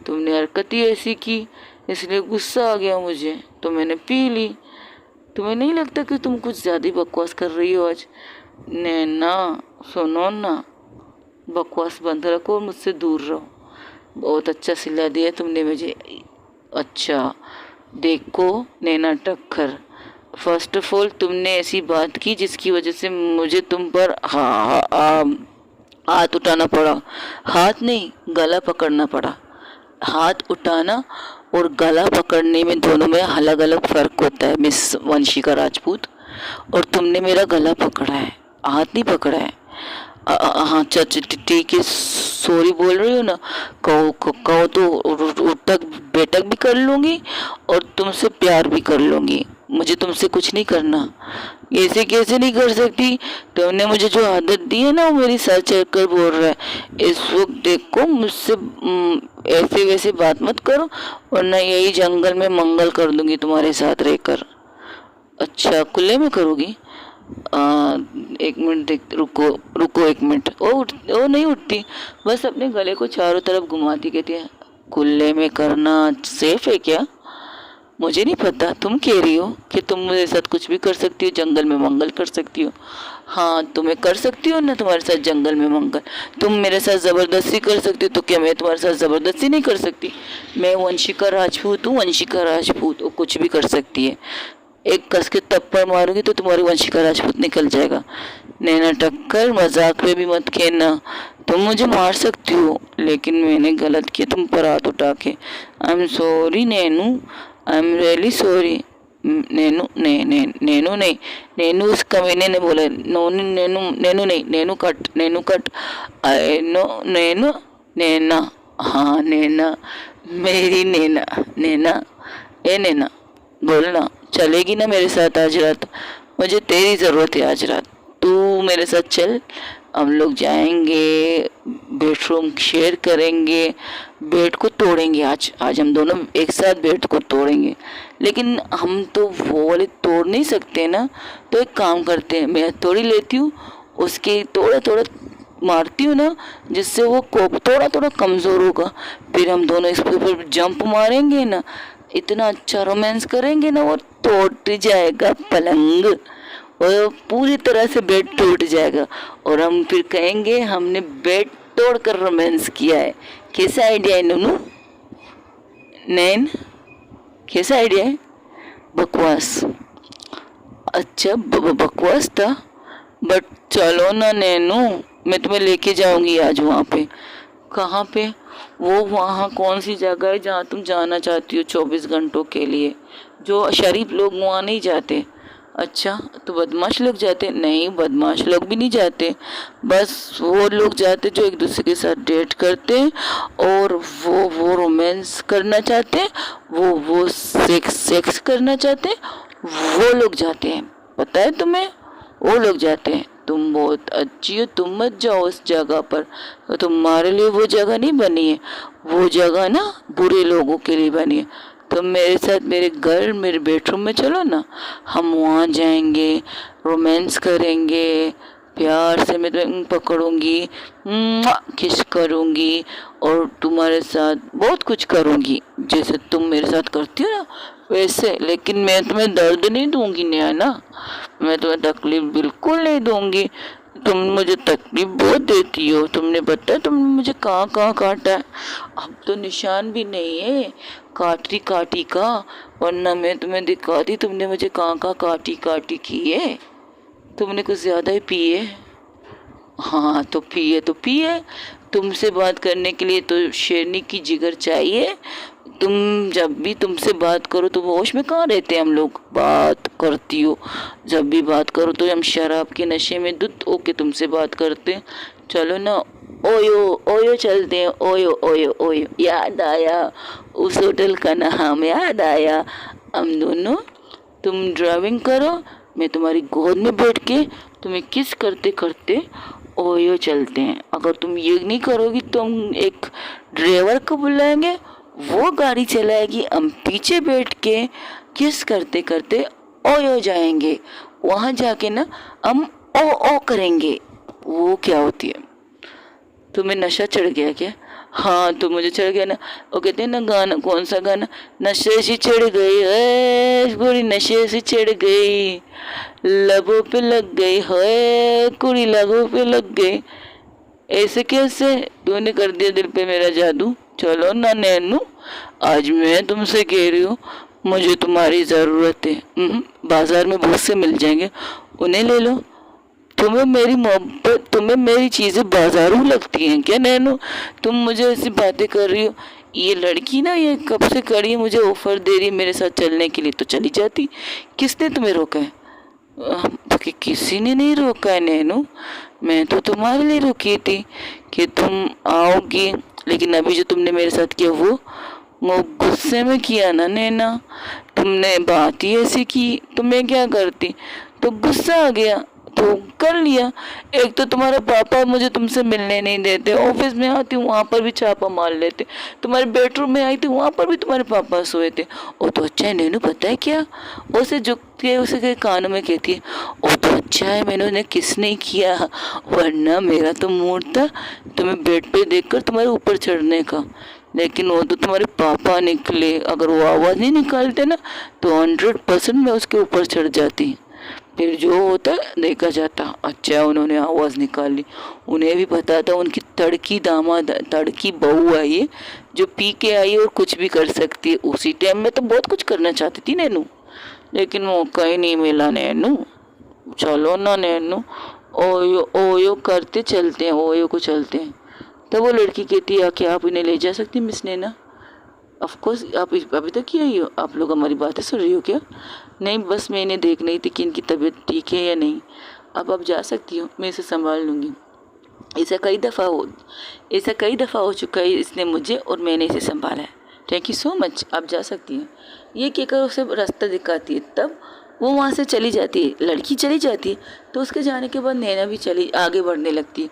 तुमने हरकत ही ऐसी की, इसलिए गुस्सा आ गया मुझे तो मैंने पी ली। तुम्हें नहीं लगता कि तुम कुछ ज़्यादा बकवास कर रही हो आज? नैना सुनो ना, बकवास बंद रखो और मुझसे दूर रहो। बहुत अच्छा सिला दिया तुमने मुझे। अच्छा देखो नैना टक्कर, फर्स्ट ऑफ ऑल तुमने ऐसी बात की जिसकी वजह से मुझे तुम पर हाथ उठाना पड़ा। हाथ नहीं, गला पकड़ना पड़ा। हाथ उठाना और गला पकड़ने में, दोनों में अलग अलग फ़र्क होता है मिस वंशिका राजपूत। और तुमने मेरा गला पकड़ा है, हाथ नहीं पकड़ा है। हाँ ठीक है, सॉरी बोल रही हो ना? कहो तो उठक बैठक भी कर लूँगी और तुमसे प्यार भी कर लूँगी। मुझे तुमसे कुछ नहीं करना। ऐसे कैसे नहीं कर सकती? तुमने मुझे जो आदत दी है ना, वो मेरी सर चढ़कर बोल रहा है इस वक्त। देखो मुझसे ऐसे वैसे बात मत करो, वरना यही जंगल में मंगल कर दूंगी तुम्हारे साथ रहकर। अच्छा, खुले में करोगी? एक मिनट देख, रुको रुको एक मिनट। वो नहीं उठती, बस अपने गले को चारों तरफ घुमाती, कहती है खुले में करना सेफ है क्या? मुझे नहीं पता, तुम कह रही हो कि तुम मेरे साथ कुछ भी कर सकती हो, जंगल में मंगल कर सकती हो। हाँ तुम्हें कर सकती हो ना तुम्हारे साथ जंगल में मंगल। तुम मेरे साथ ज़बरदस्ती कर सकती हो, तो क्या मैं तुम्हारे साथ ज़बरदस्ती नहीं कर सकती? मैं वंशिका राजपूत हूँ, वंशिका राजपूत, वो कुछ भी कर सकती है। एक कस के थप्पड़ मारूंगी तो तुम्हारी वंशिका राजपूत निकल जाएगा। नैना टक्कर, मजाक में भी मत खेलना। तुम मुझे मार सकती हो, लेकिन मैंने गलत किया तुम पर हाथ उठा के। I am sorry Nainu, I am really sorry. Nainu Nainu नहीं, नैनू उस कमीने ने बोला। नैनू नहीं, Nainu cut. I know Nainu, Naina, हाँ नैना, मेरी नैना। नैना, ए नैना बोलना, चलेगी ना मेरे साथ आज रात? मुझे तेरी ज़रूरत है आज रात, तू मेरे साथ चल। हम लोग जाएंगे, बेडरूम शेयर करेंगे, बेड को तोड़ेंगे। आज हम दोनों एक साथ बेड को तोड़ेंगे। लेकिन हम तो वो वाले तोड़ नहीं सकते ना, तो एक काम करते हैं, मैं तोड़ी लेती हूँ, उसके थोड़ा थोड़ा मारती हूँ ना, जिससे वो कोप थोड़ा थोड़ा कमज़ोर होगा। फिर हम दोनों इसके ऊपर जंप मारेंगे ना, इतना अच्छा रोमांस करेंगे ना, वो टूट जाएगा पलंग। और पूरी तरह से बेड टूट जाएगा और हम फिर कहेंगे हमने बेड तोड़कर रोमांस किया है। कैसा आइडिया है नूनू? नैन, कैसा आइडिया है? बकवास। अच्छा बकवास था, बट चलो ना नैनू, मैं तुम्हें लेके जाऊंगी आज वहाँ पे। कहाँ पे? वो वहाँ कौन सी जगह है जहाँ तुम जाना चाहती हो 24 घंटों के लिए? जो शरीफ लोग वहाँ नहीं जाते। अच्छा, तो बदमाश लोग जाते? नहीं, बदमाश लोग भी नहीं जाते, बस वो लोग जाते जो एक दूसरे के साथ डेट करते हैं और वो रोमांस करना चाहते हैं, वो सेक्स करना चाहते हैं, वो लोग जाते हैं। पता है तुम्हें? वो लोग जाते हैं। तुम बहुत अच्छी हो, तुम मत जाओ उस जगह पर, तो तुम्हारे लिए वो जगह नहीं बनी है। वो जगह ना बुरे लोगों के लिए बनी है। तुम मेरे साथ मेरे घर, मेरे बेडरूम में चलो ना, हम वहाँ जाएंगे, रोमांस करेंगे, प्यार से मैं तुम्हें पकड़ूंगी, किस करूंगी और तुम्हारे साथ बहुत कुछ करूंगी जैसे तुम मेरे साथ करती हो ना वैसे। लेकिन मैं तुम्हें दर्द नहीं दूंगी ना, मैं तुम्हें तकलीफ बिल्कुल नहीं दूंगी। तुम मुझे तकलीफ बहुत देती हो। तुमने बताया तुमने मुझे कहाँ कहाँ काटा है? अब तो निशान भी नहीं है काटी काटी का, वरना मैं तुम्हें दिखाती तुमने मुझे कहाँ कहाँ काटी काटी की है। तुमने कुछ ज़्यादा ही पिए। हाँ तो पिए। तुमसे बात करने के लिए तो शेरनी की जिगर चाहिए। तुम जब भी तुमसे बात करो तो होश में कहाँ रहते हैं हम लोग? बात करती हो, जब भी बात करो तो हम शराब के नशे में धुत होके तुमसे बात करते हैं। चलो ना, ओयो ओयो चलते हैं, ओयो ओयो ओयो। याद आया उस होटल का नाम, याद आया। हम दोनों, तुम ड्राइविंग करो, मैं तुम्हारी गोद में बैठ के तुम्हें किस करते करते ओयो चलते हैं। अगर तुम ये नहीं करोगी तो हम एक ड्राइवर को बुलाएंगे, वो गाड़ी चलाएगी, हम पीछे बैठ के किस करते करते ओयो जाएंगे। वहाँ जाके ना हम ओ ओ करेंगे। वो क्या होती है? तुम्हें नशा चढ़ गया क्या? हाँ तो मुझे चढ़ गया ना। वो कहते हैं ना गाना, कौन सा गाना? नशे से चढ़ गई गोरी, नशे से चढ़ गई, लबों पे लग गई है कुड़ी, लबों पे लग गई। ऐसे कैसे? तूने कर दिया दिल पे मेरा जादू। चलो ना नैनू, आज मैं तुमसे कह रही हूँ मुझे तुम्हारी ज़रूरत है। बाजार में बहुत से मिल जाएंगे, उन्हें ले लो। तुम्हें मेरी मोहब्बत, तुम्हें मेरी चीज़ें बाजारू लगती हैं क्या नैनू? तुम मुझे ऐसी बातें कर रही हो। ये लड़की ना ये कब से खड़ी है, मुझे ऑफर दे रही है मेरे साथ चलने के लिए, तो चली जाती। किसने तुम्हें रोका है? तो किसी ने नहीं रोका है नैनू, मैं तो तुम्हारे लिए रुकी थी कि तुम आओगी। लेकिन अभी जो तुमने मेरे साथ किया वो गुस्से में किया ना नैना। तुमने बात ही ऐसी की, तो मैं क्या करती? तो गुस्सा आ गया तो कर लिया। एक तो तुम्हारे पापा मुझे तुमसे मिलने नहीं देते, ऑफिस में आती हूँ वहाँ पर भी छापा मार लेते, तुम्हारे बेडरूम में आई थी वहाँ पर भी तुम्हारे पापा सोए थे। वो तो अच्छा है नैनू, पता है क्या? उसे झुक के उसे के कानों में कहती है, वो तो अच्छा है मैंने किस नहीं किया, वरना मेरा तो मूड था तुम्हें बेड पे देखकर तुम्हारे ऊपर चढ़ने का। लेकिन वो तो तुम्हारे पापा निकले, अगर वो आवाज़ नहीं निकालते ना तो 100% मैं उसके ऊपर चढ़ जाती। फिर जो होता देखा जाता। अच्छा उन्होंने आवाज़ निकाली, उन्हें भी पता था उनकी तड़की दामाद, तड़की बहू आई है जो पी के आई और कुछ भी कर सकती है। उसी टाइम में तो बहुत कुछ करना चाहती थी नैनू, लेकिन मौका ही नहीं मिला नैनू। चलो ना नैनू, ओयो ओयो करते चलते हैं, ओयो को चलते हैं। तब वो लड़की कहती है कि आप इन्हें ले जा सकती हैं मिस नैना? Of course. आप अभी तक ही आई हो? आप लोग हमारी बातें सुन रही हो क्या? नहीं, बस मैं इन्हें देख रही थी कि इनकी तबीयत ठीक है या नहीं। अब आप जा सकती हो, मैं इसे संभाल लूँगी। ऐसा कई दफ़ा हो चुका है, इसने मुझे और मैंने इसे संभाला है। थैंक यू सो मच, आप जा सकती हैं। ये कहकर उसे रास्ता दिखाती है, तब वो वहाँ से चली जाती है, लड़की चली जाती है। तो उसके जाने के बाद नैना भी चली आगे बढ़ने लगती है।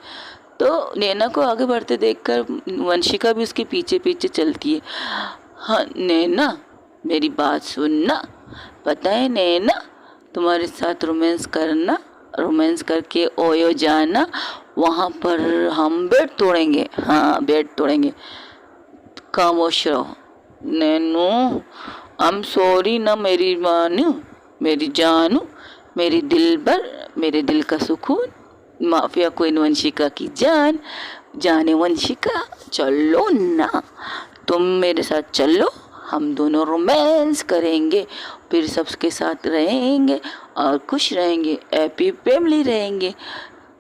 तो नैना को आगे बढ़ते देखकर वंशिका भी उसके पीछे पीछे चलती है। हाँ नैना, मेरी बात सुनना। पता है नैना, तुम्हारे साथ रोमांस करना, रोमांस करके ओयो जाना, वहाँ पर हम बेड तोड़ेंगे। हाँ बेड तोड़ेंगे। खामोश रहो नैनू, आई एम सॉरी ना मेरी मानू, मेरी जानू, मेरी दिलबर, मेरे दिल का सुकून, माफिया क्वीन वंशिका की जान, जाने वंशिका चलो ना, तुम मेरे साथ चलो, हम दोनों रोमांस करेंगे, फिर सबके साथ रहेंगे और खुश रहेंगे, हैप्पी फैमिली रहेंगे।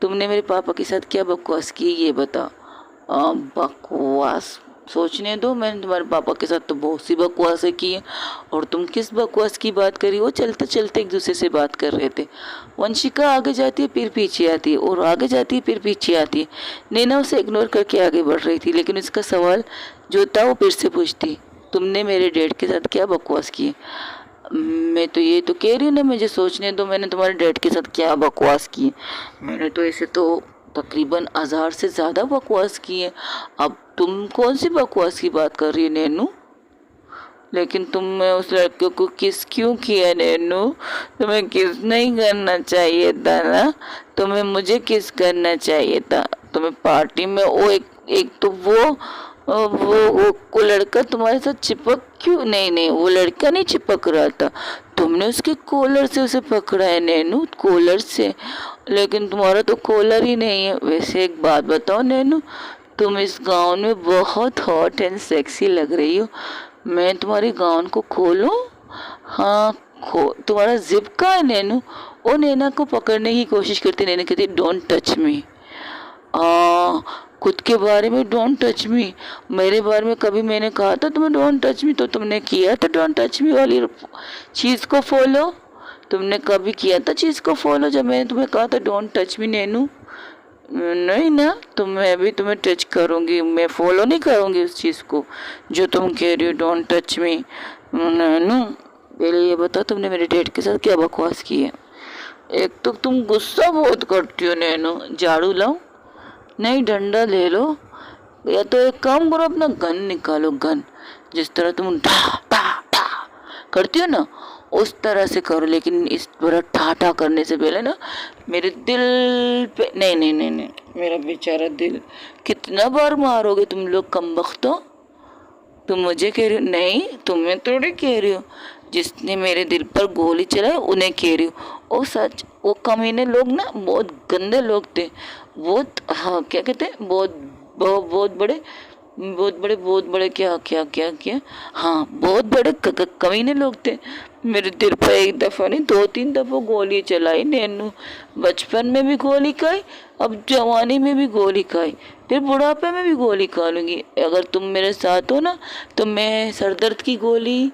तुमने मेरे पापा के साथ क्या बकवास की ये बता। बकवास सोचने दो, मैंने तुम्हारे पापा के साथ तो बहुत सी बकवासें की है, और तुम किस बकवास की बात करी। वो चलते चलते एक दूसरे से बात कर रहे थे। वंशिका आगे जाती है फिर पीछे आती है, और आगे जाती है फिर पीछे आती है। नैना उसे इग्नोर करके आगे बढ़ रही थी, लेकिन उसका सवाल जो था वो फिर से पूछती, तुमने मेरे डैड के साथ क्या बकवास की है। मैं तो ये तो कह रही हूँ ना, मुझे सोचने दो, मैंने तुम्हारे डैड के साथ क्या बकवास की है। मैंने तो ऐसे तो तकरीबन 1000 से ज़्यादा बकवास की है। अब तुम कौन सी बकवास की बात कर रही है नैनू। लेकिन तुमने उस लड़के को किस क्यों किया नैनू। तुम्हें किस नहीं करना चाहिए था ना, तुम्हें मुझे किस करना चाहिए था। तुम्हें पार्टी में वो एक तो वो लड़का तुम्हारे साथ चिपक क्यों, नहीं नहीं वो लड़का नहीं चिपक रहा था, तुमने उसके कॉलर से उसे पकड़ा है नैनू, कॉलर से। लेकिन तुम्हारा तो कॉलर ही नहीं है। वैसे एक बात बताओ नैनू, तुम इस गाउन में बहुत हॉट एंड सेक्सी लग रही हो। मैं तुम्हारी गाउन को खोलूं। हाँ तुम्हारा जिप कहाँ है नैनू। वो नैना को पकड़ने की कोशिश करती, नैना कहती डोंट टच मी। खुद के बारे में डोंट टच मी, मेरे बारे में कभी मैंने कहा था तुम्हें डोंट टच मी, तो तुमने किया था डोंट टच मी वाली चीज़ को फॉलो। तुमने कभी किया था चीज़ को फॉलो जब मैंने तुम्हें कहा था डोंट टच मी नैनू। नहीं ना, तो मैं भी तुम्हें टच करूँगी, मैं फॉलो नहीं करूँगी उस चीज़ को जो तुम कह रही हो डोंट टच मी नैनू। पहले ये बताओ तुमने मेरे डैड के साथ क्या बकवास की है। एक तो तुम गुस्सा बहुत करती हो नैनू। झाड़ू लाओ, नहीं डंडा ले लो, या तो एक काम करो अपना गन निकालो, गन जिस तरह तुम ठा ठा ठा करती हो ना उस तरह से करो। लेकिन इस तरह ठा ठा करने से पहले ना मेरे दिल पे, नहीं नहीं नहीं नहीं मेरा बेचारा दिल, कितना बार मारोगे तुम लोग कमबख्तों। तुम मुझे कह रही हो, नहीं तुम्हें थोड़ी कह रही हो, जिसने मेरे दिल पर गोली चलाई उन्हें कह रही हो। ओ सच, वो कमीने लोग ना बहुत गंदे लोग थे, बहुत, हाँ क्या कहते हैं, बहुत बहुत बहुत बड़े क्या क्या क्या क्या, हाँ बहुत बड़े कमीने लोग थे। मेरे दिल पर एक दफ़ा नहीं 2-3 दफ़ा गोली चलाई नैनू। बचपन में भी गोली खाई, अब जवानी में भी गोली खाई, फिर बुढ़ापे में भी गोली खा लूँगी। अगर तुम मेरे साथ हो ना तो मैं सर दर्द की गोली,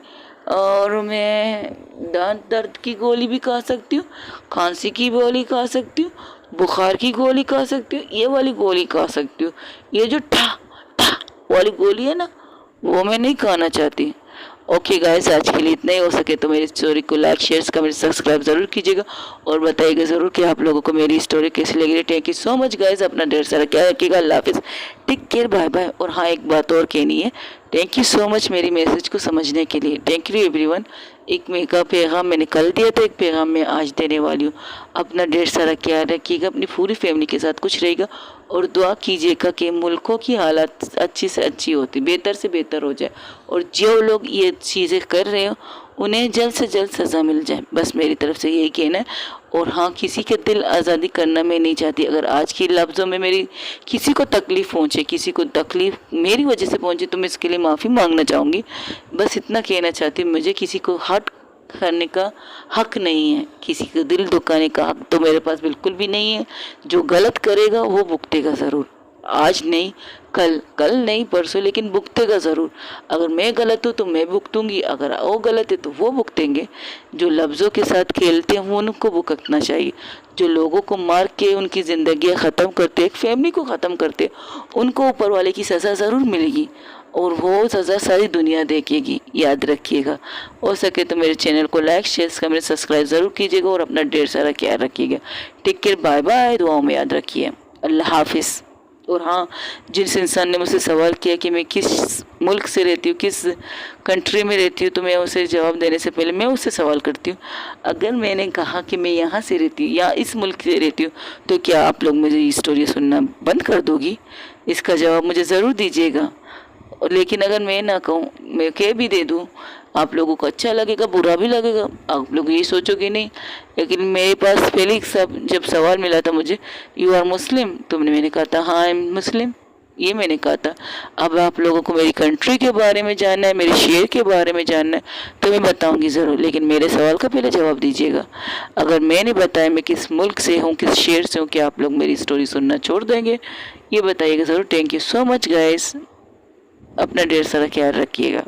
और मैं दांत दर्द की गोली भी खा सकती हूँ, खांसी की गोली खा सकती हूँ, बुखार की गोली खा सकती हूँ, ये वाली गोली खा सकती हूँ। ये जो ठा ठा वाली गोली है ना वो मैं नहीं खाना चाहती। ओके गाइस, आज के लिए इतना ही। हो सके तो मेरी स्टोरी को लाइक शेयर कमेंट सब्सक्राइब ज़रूर कीजिएगा, और बताइएगा ज़रूर कि आप लोगों को मेरी स्टोरी कैसी लगी। Thank you so much guys, अपना ढेर सारा ख्याल रखिएगा। अल्लाह हाफिज़, टेक केयर, बाय बाय। और हाँ एक बात और कहनी है, थैंक यू सो मच मेरी मैसेज को समझने के लिए। Thank you everyone. एक मेरा पैगाम मैंने कल दिया था, एक पैगाम मैं आज देने वाली हूँ। अपना ढेर सारा ख्याल रखिएगा, अपनी पूरी फैमिली के साथ खुश रहिएगा, और दुआ कीजिएगा कि मुल्कों की हालत अच्छी से अच्छी होती, बेहतर से बेहतर हो जाए, और जो लोग ये चीज़ें कर रहे हो उन्हें जल्द से जल्द सज़ा मिल जाए। बस मेरी तरफ से यही कहना है। और हाँ, किसी के दिल आज़ादी करना मैं नहीं चाहती। अगर आज के लफ्ज़ों में मेरी किसी को तकलीफ़ पहुँचे, किसी को तकलीफ़ मेरी वजह से पहुँचे, तो मैं इसके लिए माफ़ी मांगना चाहूँगी। बस इतना कहना चाहती हूँ। मुझे किसी को हर्ट करने का हक नहीं है, किसी को दिल दुखाने का हक तो मेरे पास बिल्कुल भी नहीं है। जो गलत करेगा वो भुगतेगा ज़रूर, आज नहीं कल नहीं परसों, लेकिन भुगतेगा ज़रूर। अगर मैं गलत हूँ तो मैं भुगतूंगी, अगर वो गलत है तो वो भुगतेंगे। जो लफ्ज़ों के साथ खेलते हैं वो उनको भुगतना चाहिए। जो लोगों को मार के उनकी ज़िंदगी ख़त्म करते, एक फैमिली को ख़त्म करते, उनको ऊपर वाले की सज़ा ज़रूर मिलेगी, और वो सज़ा सारी दुनिया देखेगी, याद रखिएगा। हो सके तो मेरे चैनल को लाइक शेयर कमेंट सब्सक्राइब ज़रूर कीजिएगा, और अपना ढेर सारा ख्याल रखिएगा। टेक केयर, बाय बाय, दुआओं में याद रखिए। अल्लाह हाफिज़। और हाँ, जिस इंसान ने मुझसे सवाल किया कि मैं किस मुल्क से रहती हूँ, किस कंट्री में रहती हूँ, तो मैं उसे जवाब देने से पहले मैं उससे सवाल करती हूँ, अगर मैंने कहा कि मैं यहाँ से रहती हूँ या इस मुल्क से रहती हूँ, तो क्या आप लोग मुझे ये स्टोरी सुनना बंद कर दोगी? इसका जवाब मुझे ज़रूर दीजिएगा। और लेकिन अगर मैं ना कहूँ, मैं कह भी दे दूँ, आप लोगों को अच्छा लगेगा, बुरा भी लगेगा, आप लोग ये सोचोगे नहीं। लेकिन मेरे पास पहले सब जब सवाल मिला था मुझे, यू आर मुस्लिम, मैंने कहा था हाँ आई एम मुस्लिम, ये मैंने कहा था। अब आप लोगों को मेरी कंट्री के बारे में जानना है, मेरे शहर के बारे में जानना है, तो मैं बताऊंगी ज़रूर, लेकिन मेरे सवाल का पहले जवाब दीजिएगा। अगर मैंने बताया मैं किस मुल्क से हूँ, किस शहर से हूँ, क्या आप लोग मेरी स्टोरी सुनना छोड़ देंगे? ये बताइएगा ज़रूर। Thank you so much guys, अपना ढेर सारा ख्याल रखिएगा।